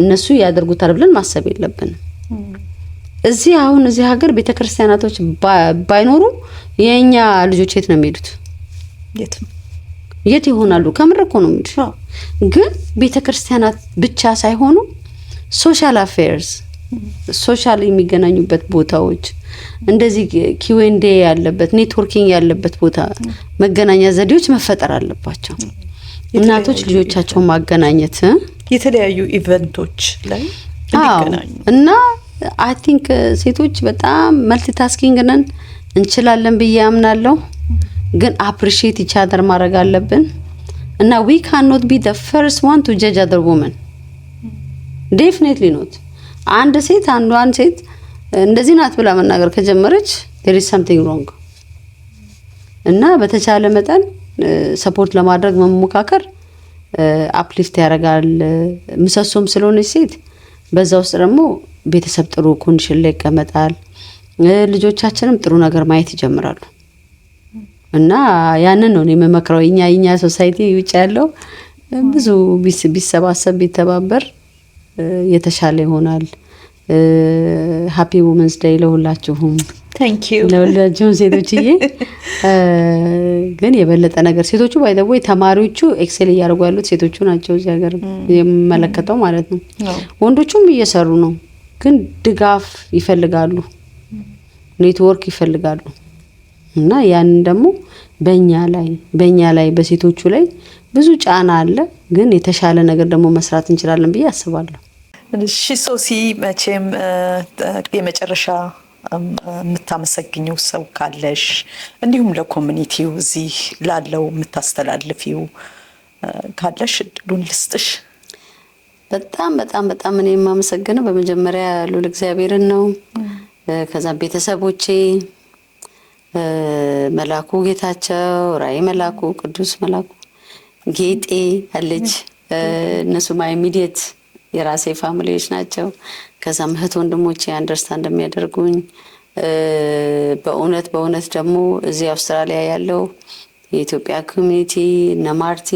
እነሱ ያደርጉታል ብለን ማሰብ የለብንም። እዚህ አሁን እዚህ ሀገር ቤተክርስቲያናቶች ባይኖሩ የኛ ልጆች የት ነው የሚሄዱት? የት ይሆናሉ? ከምር እኮ ነው የሚሉት። ግን ቤተክርስቲያናት ብቻ ሳይሆኑ ሶሻል አፌርስ፣ ሶሻል የሚገናኙበት ቦታዎች፣ እንደዚህ ኪዌንዴ ያለበት ኔትወርኪንግ ያለበት ቦታ፣ መገናኛ ዘዴዎች መፈጠር አለባቸው። እናቶች ልጆቻቸውን ማገናኘት፣ የተለያዩ ኢቨንቶች ላይ እንዲገናኙ እና አይ ቲንክ ሴቶች በጣም መልቲታስኪንግ ነን፣ እንችላለን ብዬ አምናለሁ። ግን አፕሪሺየት ኢች አዘር ማድረግ አለብን እና we cannot be the first one to judge other women definitely not። አንድ ሴት እንደዚህ ናት ብላ መናገር ከጀመረች there is something wrong። እና በተቻለ መጠን ሰፖርት ለማድረግ መሞካከር አፕሊፍት ያደርጋል። ምሰሶም ስለሆነች ሴት በዛ ውስጥ ደግሞ ቤተሰብ ጥሩ ኮንዲሽን ላይ ይቀመጣል። ልጆቻችንም ጥሩ ነገር ማየት ይጀምራሉ። እና ያንን ነው የምመክረው። እኛ ሶሳይቲ ውጭ ያለው ብዙ ቢሰባሰብ ቢተባበር የተሻለ ይሆናል። ሃፒ ውመንስ ዴይ ለሁላችሁም። ታንክ ዩ ለሁላችሁም ሴቶችዬ። ግን የበለጠ ነገር ሴቶቹ ባይደው ተማሪዎቹ ኤክሴል እያደረጉ ያሉት ሴቶቹ ናቸው እዚህ ሀገር የምመለከተው ማለት ነው። ወንዶቹም እየሰሩ ነው፣ ግን ድጋፍ ይፈልጋሉ፣ ኔትወርክ ይፈልጋሉ። እና ያን ደግሞ በእኛ ላይ በሴቶቹ ላይ ብዙ ጫና አለ። ግን የተሻለ ነገር ደግሞ መስራት እንችላለን ብዬ አስባለሁ። እሺ ሶሲ፣ መቼም የመጨረሻ የምታመሰግኘው ሰው ካለሽ እንዲሁም ለኮሚኒቲው እዚህ ላለው የምታስተላልፊው ካለሽ እድሉን ልስጥሽ። በጣም በጣም በጣም እኔ የማመሰግነው በመጀመሪያ ልዑል እግዚአብሔርን ነው። ከዛ ቤተሰቦቼ መላኩ ጌታቸው፣ ራይ መላኩ፣ ቅዱስ መላኩ፣ ጌጤ አለች። እነሱ ማይ ኢሚዲየት የራሴ ፋሚሊዎች ናቸው። ከዛም እህት ወንድሞቼ አንደርስታንድ እንደሚያደርጉኝ በእውነት ደግሞ እዚህ አውስትራሊያ ያለው የኢትዮጵያ ኮሚኒቲ እና ማርቲ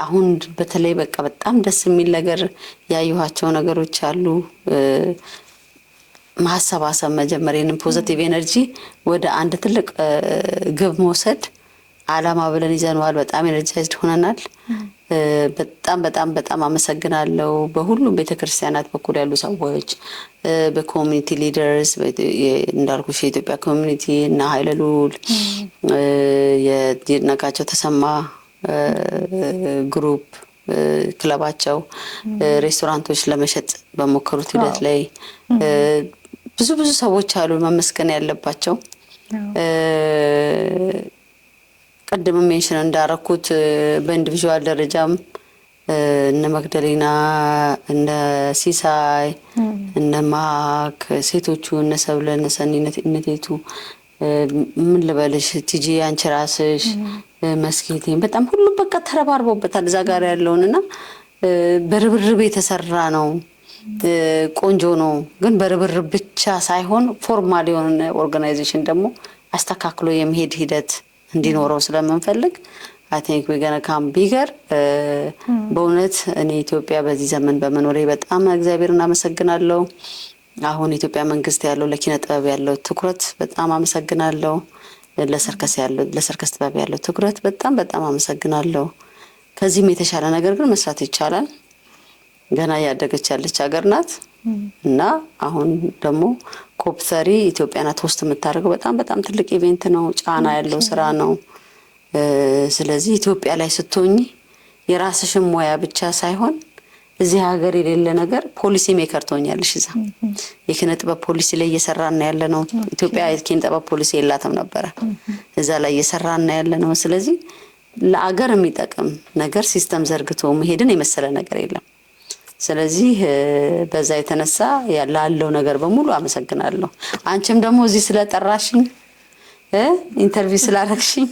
አሁን በተለይ በቃ በጣም ደስ የሚል ነገር ያዩዋቸው ነገሮች አሉ። ማሰባሰብ መጀመሪያንም ፖዚቲቭ ኤነርጂ ወደ አንድ ትልቅ ግብ መውሰድ አላማ ብለን ይዘንዋል። በጣም ኤነርጃይዝድ ሆነናል። በጣም አመሰግናለሁ። በሁሉም ቤተክርስቲያናት በኩል ያሉ ሰዎች፣ በኮሚኒቲ ሊደርስ እንዳልኩሽ የኢትዮጵያ ኮሚኒቲ እና ኃይለሉል የነጋቸው ተሰማ ግሩፕ ክለባቸው ሬስቶራንቶች ለመሸጥ በሞከሩት ሂደት ላይ ብዙ ሰዎች አሉ መመስገን ያለባቸው። ቀደም ሜንሽን እንዳረኩት በኢንዲቪጁዋል ደረጃም እነ መግደሊና እነ ሲሳይ እነ ማክ ሴቶቹ እነ ሰብለ እነ ሰኒነት እነቴቱ ምን ልበልሽ ቲጂ አንቺ ራስሽ መስኪቴን በጣም ሁሉም በቃ ተረባርበውበታል እዛ ጋር ያለውንና በርብርብ የተሰራ ነው። ቆንጆ ነው። ግን በርብርብ ብቻ ሳይሆን ፎርማል የሆነ ኦርጋናይዜሽን ደግሞ አስተካክሎ የመሄድ ሂደት እንዲኖረው ስለምንፈልግ I think we're going to come bigger። በእውነት እኔ ኢትዮጵያ በዚህ ዘመን በመኖሬ በጣም እግዚአብሔርን አመሰግናለሁ። አሁን ኢትዮጵያ መንግስት ያለው ለኪነ ጥበብ ያለው ትኩረት በጣም አመሰግናለሁ። ለሰርከስ ጥበብ ያለው ትኩረት በጣም አመሰግናለሁ። ከዚህም የተሻለ ነገር ግን መስራት ይቻላል። ገና ያደገች ያለች ሀገር ናት እና አሁን ደግሞ ኮፕተሪ ኢትዮጵያ ናት ሆስት የምታደርገው በጣም ትልቅ ኢቨንት ነው። ጫና ያለው ስራ ነው። ስለዚህ ኢትዮጵያ ላይ ስትሆኚ የራስሽን ሙያ ብቻ ሳይሆን እዚህ ሀገር የሌለ ነገር ፖሊሲ ሜከር ትሆኛለሽ። እዛ የኪነ ጥበብ ፖሊሲ ላይ እየሰራን ያለ ነው። ኢትዮጵያ የኪነ ጥበብ ፖሊሲ የላትም ነበረ። እዛ ላይ እየሰራን ያለ ነው። ስለዚህ ለአገር የሚጠቅም ነገር ሲስተም ዘርግቶ መሄድን የመሰለ ነገር የለም። ስለዚህ በዛ የተነሳ ያለው ነገር በሙሉ አመሰግናለሁ። አንቺም ደግሞ እዚህ ስለጠራሽኝ ኢንተርቪው ስላደረግሽኝ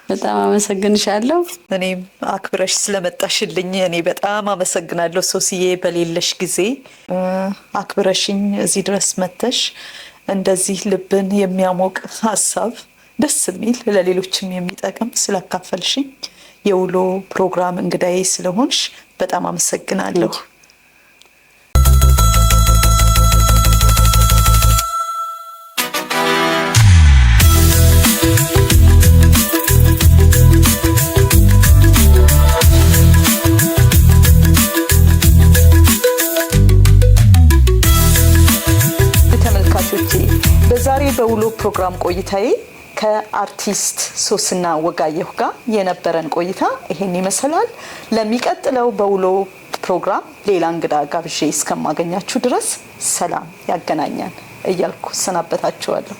በጣም አመሰግንሻለሁ። እኔም አክብረሽ ስለመጣሽልኝ እኔ በጣም አመሰግናለሁ። ሶስዬ በሌለሽ ጊዜ አክብረሽኝ እዚህ ድረስ መተሽ እንደዚህ ልብን የሚያሞቅ ሀሳብ ደስ የሚል ለሌሎችም የሚጠቅም ስላካፈልሽኝ የውሎ ፕሮግራም እንግዳዬ ስለሆንሽ በጣም አመሰግናለሁ። ተመልካቾቼ በዛሬ በውሎ ፕሮግራም ቆይታዬ ከአርቲስት ሶስና ወጋየሁ ጋር የነበረን ቆይታ ይሄን ይመስላል። ለሚቀጥለው በውሎ ፕሮግራም ሌላ እንግዳ ጋብዤ እስከማገኛችሁ ድረስ ሰላም ያገናኛል እያልኩ ሰናበታችኋለሁ።